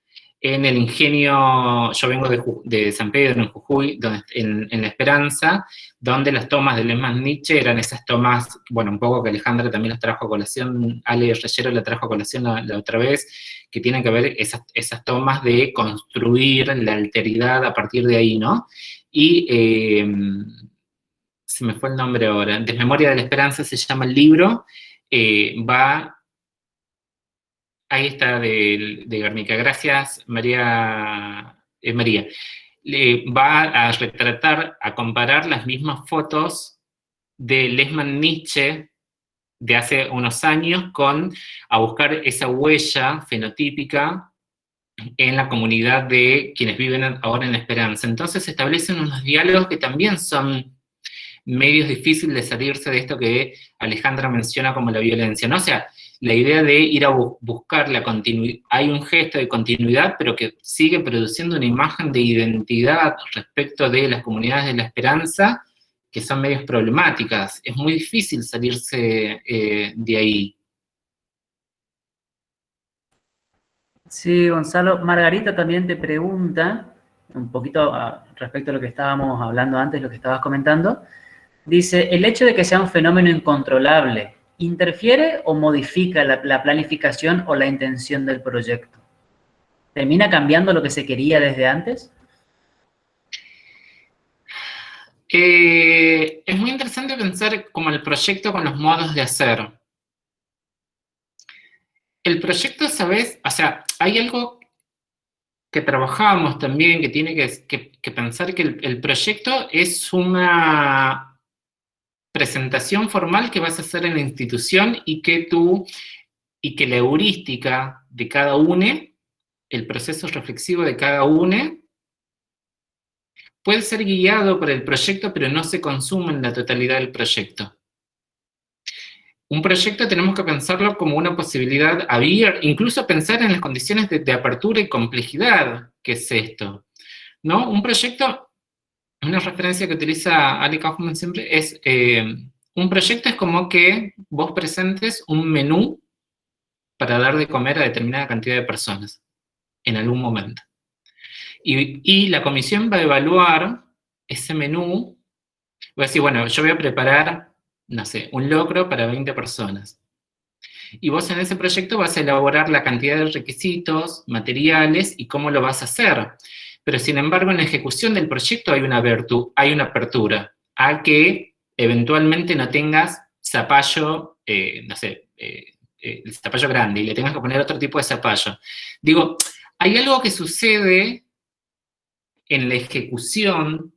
en el ingenio, yo vengo de San Pedro, en Jujuy, donde, en La Esperanza, donde las tomas de Lehmann Nietzsche eran esas tomas, bueno, un poco que Alejandra también las trajo a colación, Ale Reyero la trajo a colación la otra vez, que tienen que ver esas tomas de construir la alteridad a partir de ahí, ¿no? Y se me fue el nombre ahora, Desmemoria de la Esperanza se llama el libro, ahí está de Guernica, gracias María. Va a retratar, a comparar las mismas fotos de Lehmann Nietzsche de hace unos años a buscar esa huella fenotípica en la comunidad de quienes viven ahora en La Esperanza. Entonces se establecen unos diálogos que también son medios difíciles de salirse de esto que Alejandra menciona como la violencia, ¿no? O sea, la idea de ir a buscar la continuidad, hay un gesto de continuidad, pero que sigue produciendo una imagen de identidad respecto de las comunidades de La Esperanza, que son medios problemáticas. Es muy difícil salirse de ahí. Sí, Gonzalo. Margarita también te pregunta, un poquito respecto a lo que estábamos hablando antes, lo que estabas comentando. Dice, ¿el hecho de que sea un fenómeno incontrolable interfiere o modifica la planificación o la intención del proyecto? ¿Termina cambiando lo que se quería desde antes? Es muy interesante pensar como el proyecto con los modos de hacer. El proyecto, ¿sabes? O sea, hay algo que trabajamos también, que tiene que pensar que el proyecto es una presentación formal que vas a hacer en la institución y que la heurística de cada uno, el proceso reflexivo de cada uno, puede ser guiado por el proyecto, pero no se consume en la totalidad del proyecto. Un proyecto tenemos que pensarlo como una posibilidad abierta, incluso pensar en las condiciones de apertura y complejidad que es esto, ¿no? Un proyecto, una referencia que utiliza Ali Kaufman siempre es, un proyecto es como que vos presentes un menú para dar de comer a determinada cantidad de personas, en algún momento. Y la comisión va a evaluar ese menú, va a decir, bueno, yo voy a preparar, no sé, un locro para 20 personas. Y vos en ese proyecto vas a elaborar la cantidad de requisitos, materiales y cómo lo vas a hacer. Pero sin embargo, en la ejecución del proyecto hay una apertura a que eventualmente no tengas zapallo, no sé, el zapallo grande y le tengas que poner otro tipo de zapallo. Digo, hay algo que sucede en la ejecución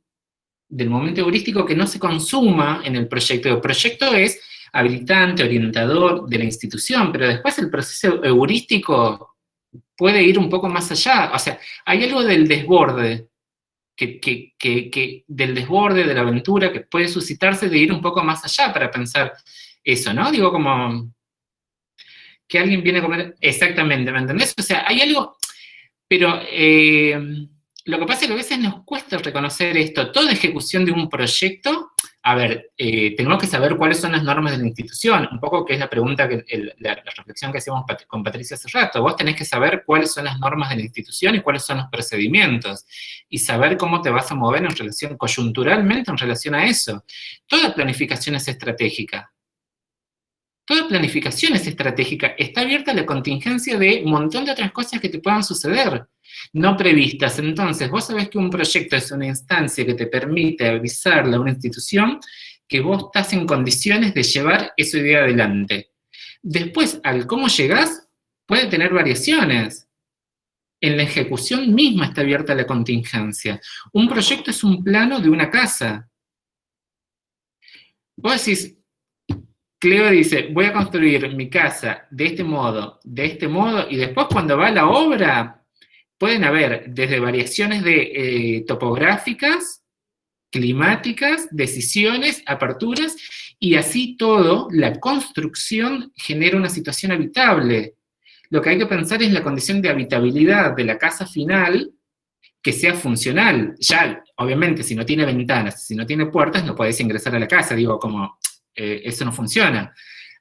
del momento heurístico que no se consuma en el proyecto. El proyecto es habilitante, orientador de la institución, pero después el proceso heurístico puede ir un poco más allá. O sea, hay algo del desborde, del desborde de la aventura que puede suscitarse de ir un poco más allá para pensar eso, ¿no? Digo, como que alguien viene a comer exactamente, ¿me entendés? O sea, hay algo, pero lo que pasa es que a veces nos cuesta reconocer esto. Toda ejecución de un proyecto, a ver, tenemos que saber cuáles son las normas de la institución, un poco que es la pregunta, la reflexión que hacíamos con Patricia hace rato. Vos tenés que saber cuáles son las normas de la institución y cuáles son los procedimientos, y saber cómo te vas a mover en relación, coyunturalmente en relación a eso. Toda planificación es estratégica. Toda planificación es estratégica, está abierta a la contingencia de un montón de otras cosas que te puedan suceder, no previstas. Entonces, vos sabés que un proyecto es una instancia que te permite avisarle a una institución que vos estás en condiciones de llevar esa idea adelante. Después, al cómo llegás, puede tener variaciones. En la ejecución misma está abierta la contingencia. Un proyecto es un plano de una casa. Vos decís, Cleo dice, voy a construir mi casa de este modo, y después cuando va a la obra, pueden haber desde variaciones de topográficas, climáticas, decisiones, aperturas, y así todo, la construcción genera una situación habitable. Lo que hay que pensar es la condición de habitabilidad de la casa final que sea funcional. Ya, obviamente, si no tiene ventanas, si no tiene puertas, no podés ingresar a la casa. Digo, como, eso no funciona.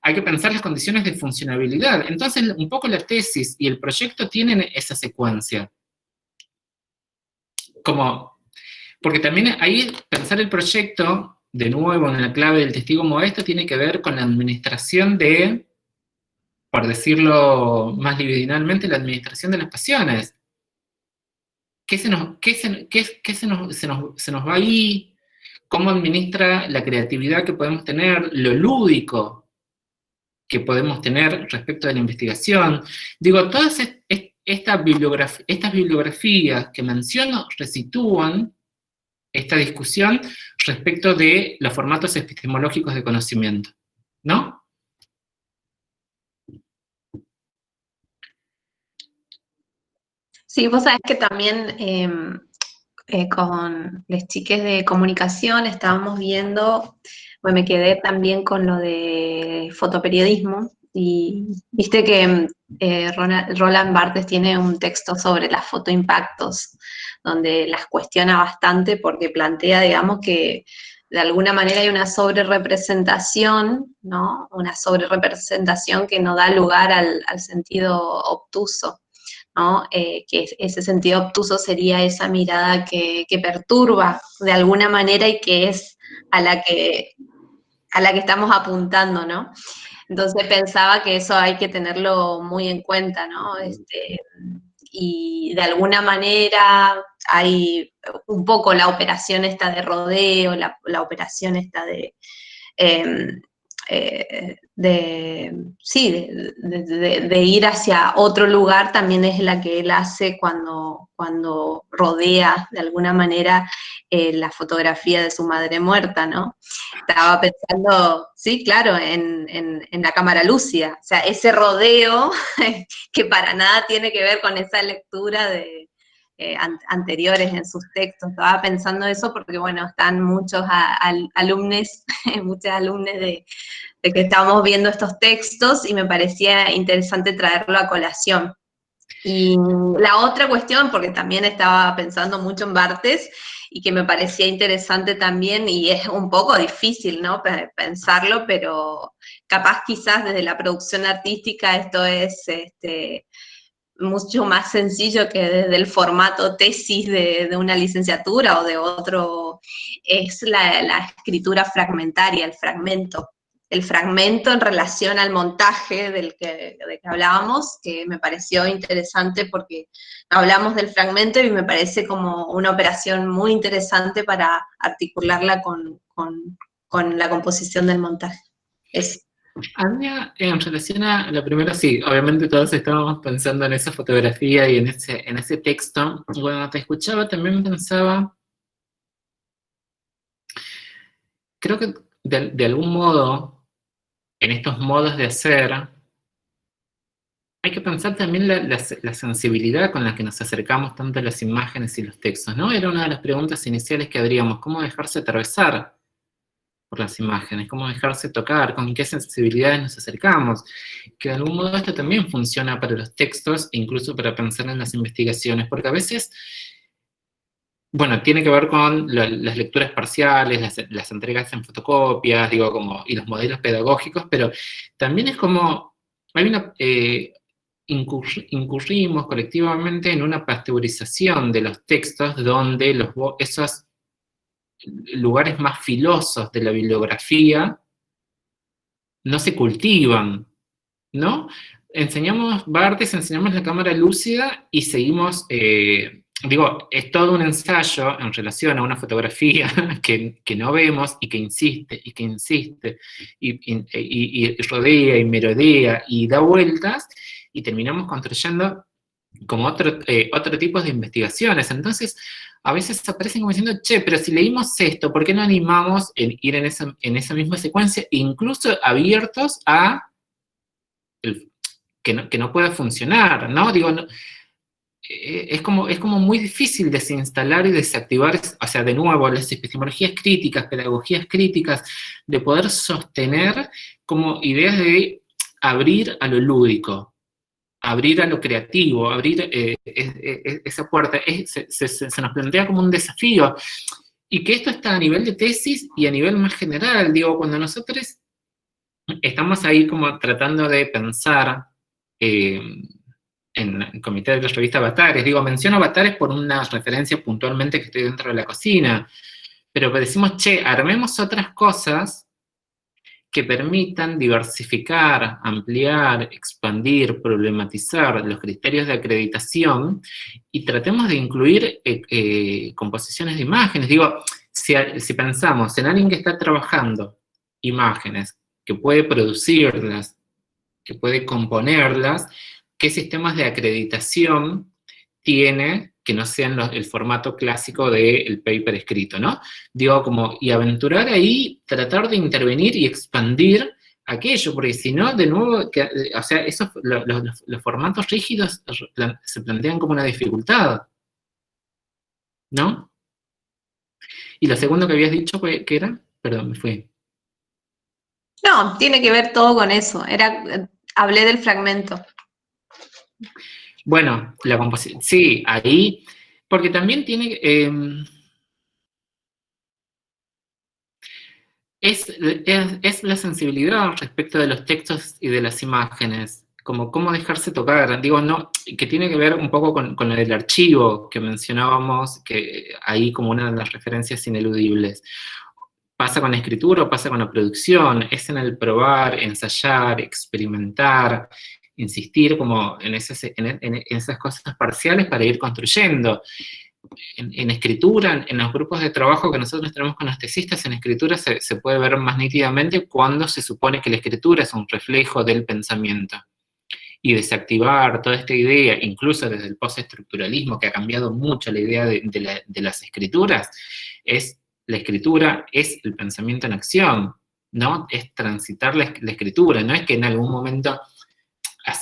Hay que pensar las condiciones de funcionabilidad. Entonces, un poco la tesis y el proyecto tienen esa secuencia. Como, porque también ahí pensar el proyecto, de nuevo, en la clave del testigo modesto, tiene que ver con la administración de, por decirlo más libidinalmente, la administración de las pasiones. ¿Qué se nos va ahí? ¿Cómo administra la creatividad que podemos tener? Lo lúdico que podemos tener respecto de la investigación. Digo, todas estas bibliografías que menciono resitúan esta discusión respecto de los formatos epistemológicos de conocimiento, ¿no? Sí, vos sabés que también con las chiques de comunicación estábamos viendo, bueno, me quedé también con lo de fotoperiodismo, y viste que Roland Barthes tiene un texto sobre las fotoimpactos, donde las cuestiona bastante porque plantea, digamos, que de alguna manera hay una sobrerepresentación, ¿no? Una sobrerepresentación que no da lugar al sentido obtuso, ¿no? Que ese sentido obtuso sería esa mirada que perturba de alguna manera y que es a la que estamos apuntando, ¿no? Entonces pensaba que eso hay que tenerlo muy en cuenta, ¿no? Y de alguna manera hay un poco la operación esta de rodeo, la operación esta de ir hacia otro lugar, también es la que él hace cuando rodea de alguna manera la fotografía de su madre muerta, ¿no? Estaba pensando, sí, claro, en la cámara lúcida, o sea, ese rodeo que para nada tiene que ver con esa lectura de anteriores en sus textos. Estaba pensando eso porque, bueno, están muchos alumnos, muchas alumnas de que estamos viendo estos textos y me parecía interesante traerlo a colación. Y la otra cuestión, porque también estaba pensando mucho en Barthes y que me parecía interesante también, y es un poco difícil, ¿no?, pensarlo, pero capaz quizás desde la producción artística esto es mucho más sencillo que desde el formato tesis de una licenciatura o de otro, es la escritura fragmentaria, el fragmento en relación al montaje de que hablábamos, que me pareció interesante porque hablamos del fragmento y me parece como una operación muy interesante para articularla con la composición del montaje. Eso. Anya, en relación a la primera, sí, obviamente todos estábamos pensando en esa fotografía y en ese texto. Y cuando te escuchaba también pensaba, creo que de algún modo, en estos modos de hacer, hay que pensar también la sensibilidad con la que nos acercamos tanto a las imágenes y los textos, ¿no? Era una de las preguntas iniciales que habríamos, ¿cómo dejarse atravesar por las imágenes? ¿Cómo dejarse tocar? ¿Con qué sensibilidades nos acercamos? Que de algún modo esto también funciona para los textos, e incluso para pensar en las investigaciones, porque a veces, bueno, tiene que ver con las lecturas parciales, las entregas en fotocopias, digo, como, y los modelos pedagógicos, pero también es como, hay una, incurrimos colectivamente en una pasteurización de los textos donde esos lugares más filosos de la bibliografía no se cultivan, ¿no? Enseñamos Barthes, enseñamos la cámara lúcida y seguimos, digo, es todo un ensayo en relación a una fotografía que no vemos y que insiste, y que insiste, y rodea, y merodea, y da vueltas, y terminamos construyendo como otro tipo de investigaciones. Entonces, a veces aparecen como diciendo, che, pero si leímos esto, ¿por qué no animamos en ir en esa misma secuencia, incluso abiertos a que no pueda funcionar, ¿no? Digo, es como muy difícil desinstalar y desactivar, o sea, de nuevo, las epistemologías críticas, pedagogías críticas, de poder sostener como ideas de abrir a lo lúdico, abrir a lo creativo, abrir esa puerta. Se nos plantea como un desafío, y que esto está a nivel de tesis y a nivel más general. Digo, cuando nosotros estamos ahí como tratando de pensar en el comité de la revista Avatares, digo, menciono Avatares por una referencia puntualmente que estoy dentro de la cocina, pero decimos, che, armemos otras cosas que permitan diversificar, ampliar, expandir, problematizar los criterios de acreditación y tratemos de incluir composiciones de imágenes. Digo, si pensamos en alguien que está trabajando imágenes, que puede producirlas, que puede componerlas, ¿qué sistemas de acreditación tiene que no sean el formato clásico del paper escrito, ¿no? Digo, como, y aventurar ahí, tratar de intervenir y expandir aquello, porque si no, de nuevo, o sea, los formatos rígidos se plantean como una dificultad, ¿no? Y lo segundo que habías dicho, ¿qué era? Perdón, me fui. No, tiene que ver todo con eso. Hablé del fragmento. Bueno, la composición, sí, ahí, porque también tiene, es la sensibilidad respecto de los textos y de las imágenes, como cómo dejarse tocar, digo, no, que tiene que ver un poco con lo del archivo que mencionábamos, que ahí como una de las referencias ineludibles. Pasa con la escritura o pasa con la producción, es en el probar, ensayar, experimentar, insistir como en esas cosas parciales para ir construyendo. En escritura, en los grupos de trabajo que nosotros tenemos con los tesistas, en escritura se puede ver más nítidamente cuando se supone que la escritura es un reflejo del pensamiento. Y desactivar toda esta idea, incluso desde el postestructuralismo, que ha cambiado mucho la idea de las escrituras, la escritura es el pensamiento en acción, ¿no? Es transitar la escritura, no es que en algún momento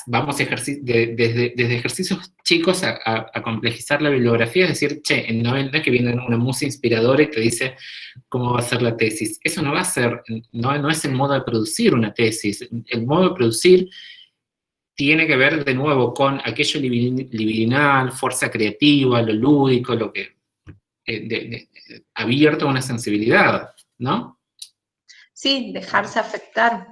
vamos desde ejercicios chicos a complejizar la bibliografía, es decir, che, no es que viene una musa inspiradora y te dice cómo va a ser la tesis. Eso no va a ser, no es el modo de producir una tesis. El modo de producir tiene que ver de nuevo con aquello libidinal, fuerza creativa, lo lúdico, lo que abierto a una sensibilidad, ¿no? Sí, dejarse afectar.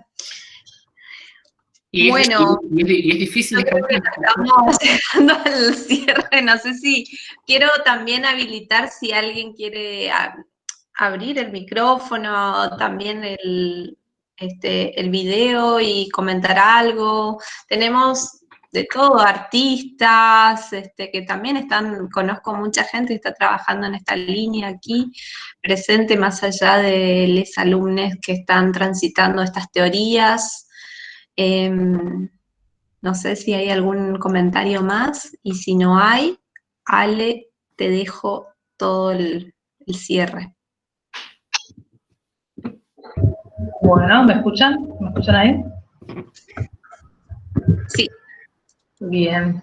Y bueno, es difícil. Yo creo que estamos llegando al cierre. No sé si quiero también habilitar si alguien quiere abrir el micrófono, también el video y comentar algo. Tenemos de todo, artistas, que también conozco mucha gente que está trabajando en esta línea aquí, presente más allá de los alumnos que están transitando estas teorías. No sé si hay algún comentario más, y si no hay, Ale, te dejo todo el cierre. Bueno, ¿me escuchan? ¿Me escuchan ahí? Sí. Bien.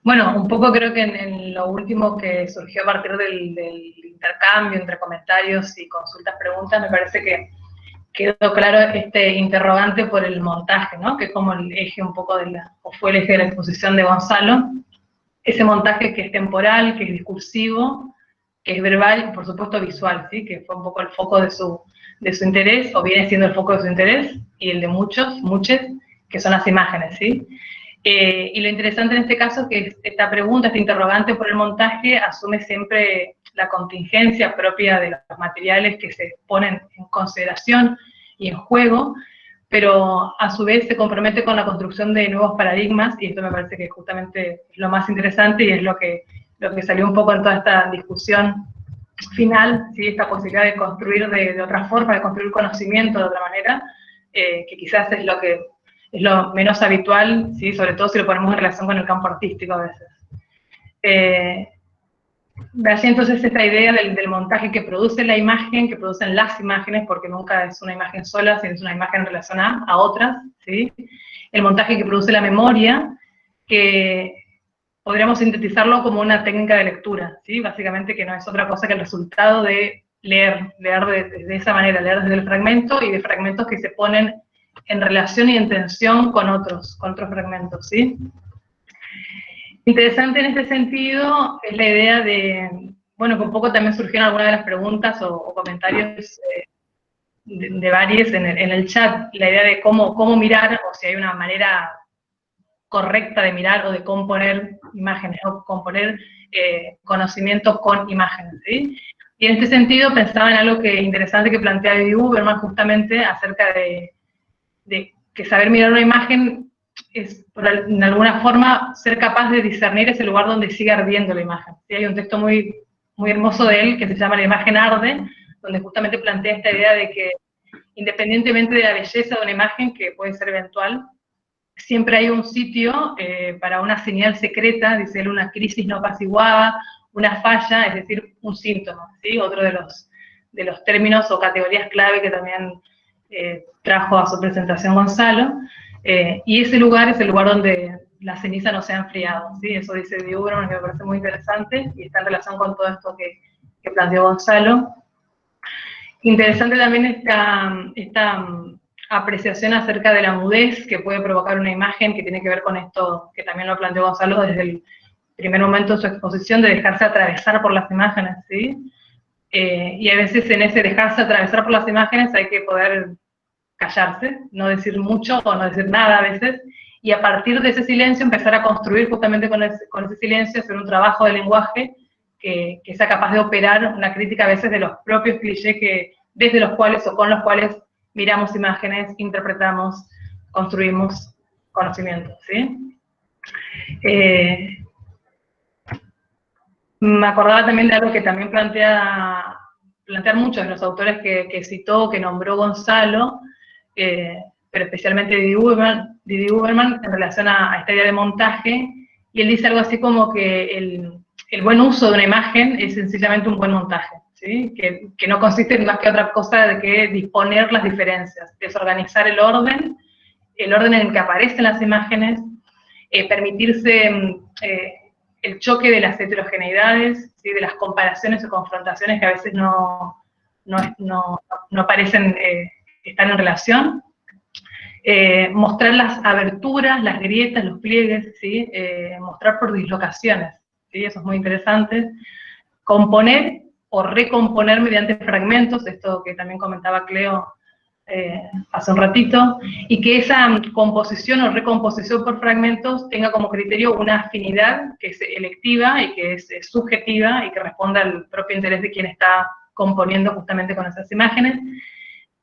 Bueno, un poco creo que en lo último que surgió a partir del intercambio entre comentarios y consultas, preguntas, me parece que quedó claro este interrogante por el montaje, ¿no? Que es como el eje un poco o fue el eje de la exposición de Gonzalo. Ese montaje que es temporal, que es discursivo, que es verbal y por supuesto visual, ¿sí? Que fue un poco el foco de su interés, o viene siendo el foco de su interés, y el de muchos, que son las imágenes, ¿sí? Y lo interesante en este caso es que esta pregunta, este interrogante por el montaje, asume siempre la contingencia propia de los materiales que se ponen en consideración y en juego, pero a su vez se compromete con la construcción de nuevos paradigmas, y esto me parece que justamente es lo más interesante y es lo que salió un poco en toda esta discusión final, ¿sí? Esta posibilidad de construir de otra forma, de construir conocimiento de otra manera, que quizás es lo menos habitual, ¿sí? Sobre todo si lo ponemos en relación con el campo artístico a veces. Así entonces esta idea del montaje que produce la imagen, que producen las imágenes, porque nunca es una imagen sola, sino es una imagen en relación a otras, ¿sí? El montaje que produce la memoria, que podríamos sintetizarlo como una técnica de lectura, ¿sí? Básicamente que no es otra cosa que el resultado de leer de esa manera, leer desde el fragmento y de fragmentos que se ponen en relación y en tensión con otros fragmentos, ¿sí? Interesante en este sentido es la idea de, bueno, que un poco también surgieron algunas de las preguntas o comentarios de varios en el chat, la idea de cómo mirar, o si hay una manera correcta de mirar o de componer imágenes, o componer conocimiento con imágenes, ¿sí? Y en este sentido pensaba en algo interesante que plantea Didi Huberman justamente acerca de que saber mirar una imagen es, en alguna forma, ser capaz de discernir ese lugar donde sigue ardiendo la imagen. ¿Sí? Hay un texto muy, muy hermoso de él que se llama La imagen arde, donde justamente plantea esta idea de que independientemente de la belleza de una imagen, que puede ser eventual, siempre hay un sitio para una señal secreta, dice él, una crisis no apaciguada, una falla, es decir, un síntoma, ¿sí? Otro de los términos o categorías clave que también trajo a su presentación Gonzalo, y ese lugar es el lugar donde la ceniza no se ha enfriado, ¿sí? Eso dice Didi Huberman, que me parece muy interesante, y está en relación con todo esto que planteó Gonzalo. Interesante también esta apreciación acerca de la mudez que puede provocar una imagen, que tiene que ver con esto, que también lo planteó Gonzalo desde el primer momento de su exposición, de dejarse atravesar por las imágenes, ¿sí? Y a veces en ese dejarse atravesar por las imágenes hay que poder callarse, no decir mucho o no decir nada a veces, y a partir de ese silencio empezar a construir justamente con ese silencio, hacer un trabajo de lenguaje que sea capaz de operar una crítica a veces de los propios clichés desde los cuales o con los cuales miramos imágenes, interpretamos, construimos conocimientos, ¿sí? Me acordaba también de algo que también plantean muchos de los autores que citó, que nombró Gonzalo, pero especialmente Didi Huberman, en relación a esta idea de montaje, y él dice algo así como que el buen uso de una imagen es sencillamente un buen montaje, ¿sí? Que no consiste en más que otra cosa de que disponer las diferencias, desorganizar el orden en el que aparecen las imágenes, permitirse el choque de las heterogeneidades, ¿sí? De las comparaciones o confrontaciones que a veces no parecen estar en relación, mostrar las aberturas, las grietas, los pliegues, ¿sí? Mostrar por dislocaciones, ¿sí? Eso es muy interesante. Componer o recomponer mediante fragmentos, esto que también comentaba Cleo hace un ratito, y que esa composición o recomposición por fragmentos tenga como criterio una afinidad que es electiva y que es subjetiva y que responda al propio interés de quien está componiendo justamente con esas imágenes,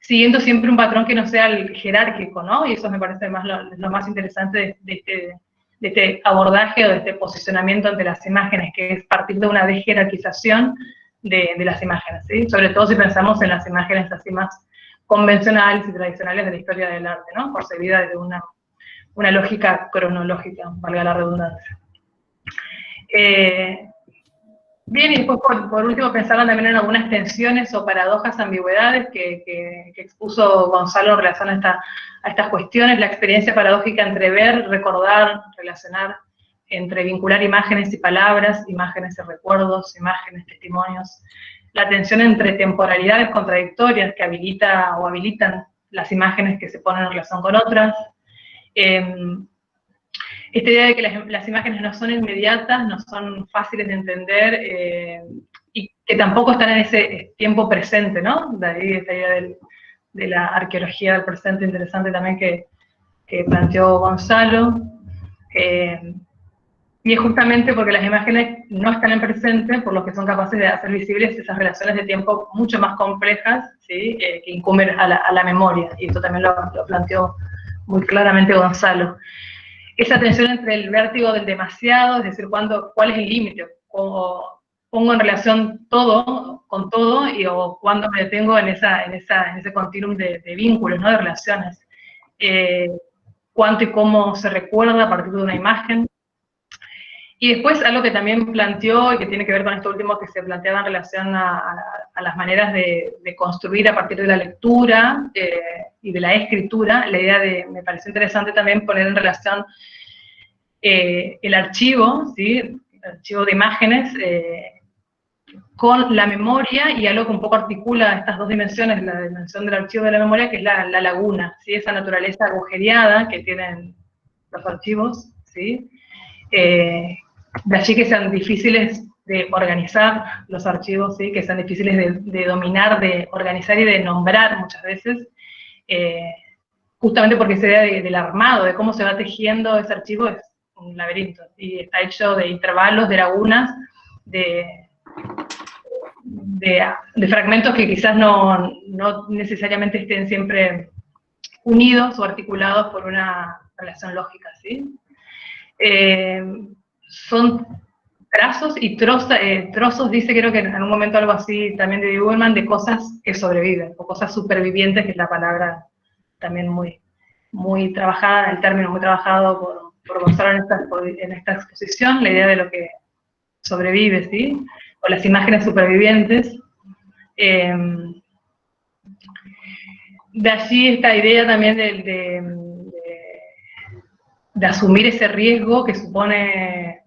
siguiendo siempre un patrón que no sea el jerárquico, ¿no? Y eso me parece más lo más interesante de este abordaje o de este posicionamiento ante las imágenes, que es partir de una desjerarquización de las imágenes, ¿sí? Sobre todo si pensamos en las imágenes así más convencionales y tradicionales de la historia del arte, ¿no? Concebida desde una lógica cronológica, valga la redundancia. Bien, y después por último pensaban también en algunas tensiones o paradojas, ambigüedades que expuso Gonzalo en relación a estas cuestiones, la experiencia paradójica entre ver, recordar, relacionar, entre vincular imágenes y palabras, imágenes y recuerdos, imágenes, testimonios, la tensión entre temporalidades contradictorias que habilitan las imágenes que se ponen en relación con otras, esta idea de que las imágenes no son inmediatas, no son fáciles de entender, y que tampoco están en ese tiempo presente, ¿no? De ahí esta idea de la arqueología del presente interesante también que planteó Gonzalo. Y es justamente porque las imágenes no están en presente, por lo que son capaces de hacer visibles esas relaciones de tiempo mucho más complejas, ¿sí? Que incumben a la memoria, y esto también lo planteó muy claramente Gonzalo. Esa tensión entre el vértigo del demasiado, es decir, cuál es el límite, o pongo en relación todo con todo, o cuando me detengo en ese continuum de vínculos, ¿no? De relaciones. Cuánto y cómo se recuerda a partir de una imagen. Y después algo que también planteó, y que tiene que ver con esto último que se planteaba en relación a las maneras de construir a partir de la lectura y de la escritura, la idea me pareció interesante también poner en relación el archivo, ¿sí? El archivo de imágenes, con la memoria, y algo que un poco articula estas dos dimensiones, la dimensión del archivo de la memoria, que es la laguna, ¿sí? Esa naturaleza agujereada que tienen los archivos, ¿sí? De allí que sean difíciles de organizar los archivos, ¿sí? Que sean difíciles de dominar, de organizar y de nombrar muchas veces, justamente porque esa idea del armado, de cómo se va tejiendo ese archivo, es un laberinto, y está hecho de intervalos, de lagunas, de fragmentos que quizás no necesariamente estén siempre unidos o articulados por una relación lógica, ¿sí? Son trazos y trozos, dice, creo que en un momento algo así también de Ullman, de cosas que sobreviven, o cosas supervivientes, que es la palabra también muy, muy trabajada, el término muy trabajado por Gonzalo en esta exposición, la idea de lo que sobrevive, ¿sí? O las imágenes supervivientes. De allí esta idea también de asumir ese riesgo que supone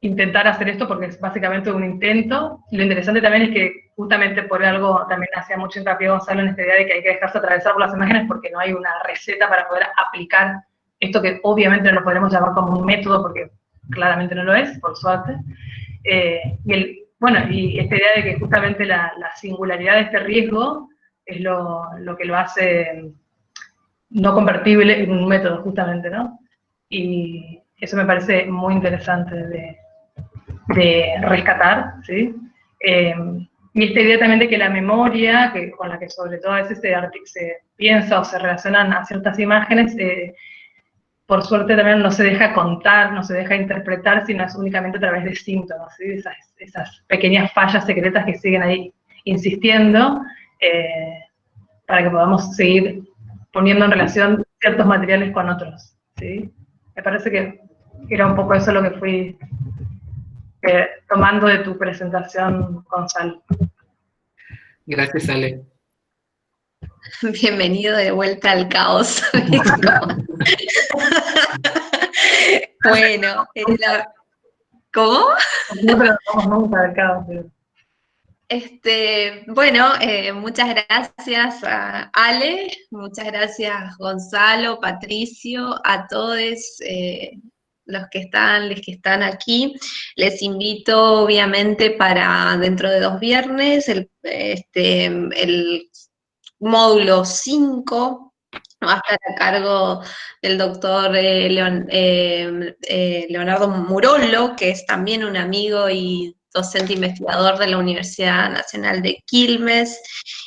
intentar hacer esto, porque es básicamente un intento. Lo interesante también es que justamente por algo también hacía mucho hincapié Gonzalo en esta idea de que hay que dejarse atravesar por las imágenes, porque no hay una receta para poder aplicar esto, que obviamente no lo podemos llamar como un método, porque claramente no lo es, por suerte. Y esta idea de que justamente la singularidad de este riesgo es lo que lo hace no convertible en un método, justamente, ¿no? Y eso me parece muy interesante de rescatar, ¿sí? Y esta idea también de que la memoria, con la que sobre todo a veces se piensa o se relacionan a ciertas imágenes, por suerte también no se deja contar, no se deja interpretar, sino es únicamente a través de síntomas, ¿sí? Esas pequeñas fallas secretas que siguen ahí insistiendo, para que podamos seguir poniendo en relación ciertos materiales con otros, ¿sí? Me parece que era un poco eso lo que fui tomando de tu presentación, Gonzalo. Gracias, Ale. Bienvenido de vuelta al caos. Bueno, ¿cómo? No te lo vamos nunca del caos, pero... Bueno, muchas gracias a Ale, muchas gracias Gonzalo, Patricio, a todos los que están aquí. Les invito obviamente para dentro de 2 viernes, el módulo 5 va a estar a cargo del doctor Leonardo Murolo, que es también un amigo y docente investigador de la Universidad Nacional de Quilmes,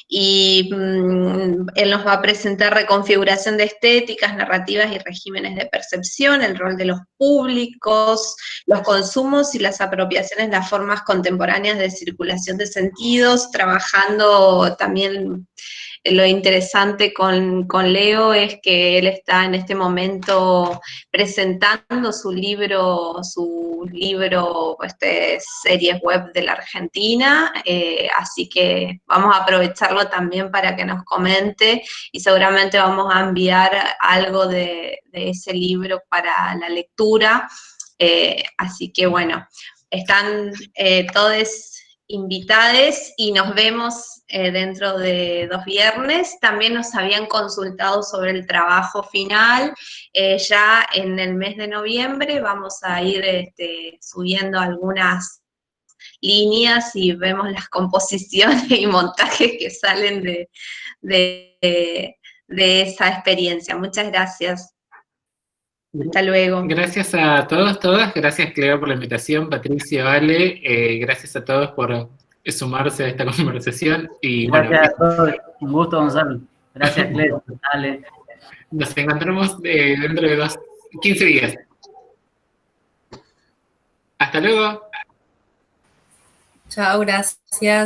y él nos va a presentar reconfiguración de estéticas, narrativas y regímenes de percepción, el rol de los públicos, los consumos y las apropiaciones de las formas contemporáneas de circulación de sentidos, trabajando también. Lo interesante con Leo es que él está en este momento presentando su libro series web de la Argentina, así que vamos a aprovecharlo también para que nos comente, y seguramente vamos a enviar algo de ese libro para la lectura, así que bueno, están todos invitades y nos vemos dentro de 2 viernes. También nos habían consultado sobre el trabajo final. Ya en el mes de noviembre vamos a ir subiendo algunas líneas y vemos las composiciones y montajes que salen de esa experiencia. Muchas gracias. Hasta luego. Gracias a todos, todas. Gracias, Cleo, por la invitación. Patricio, Ale, gracias a todos por sumarse a esta conversación. Y gracias a todos. Un gusto, Gonzalo. Gracias, Cleo. Ale. Nos encontramos dentro de 15 días. Hasta luego. Chao, gracias.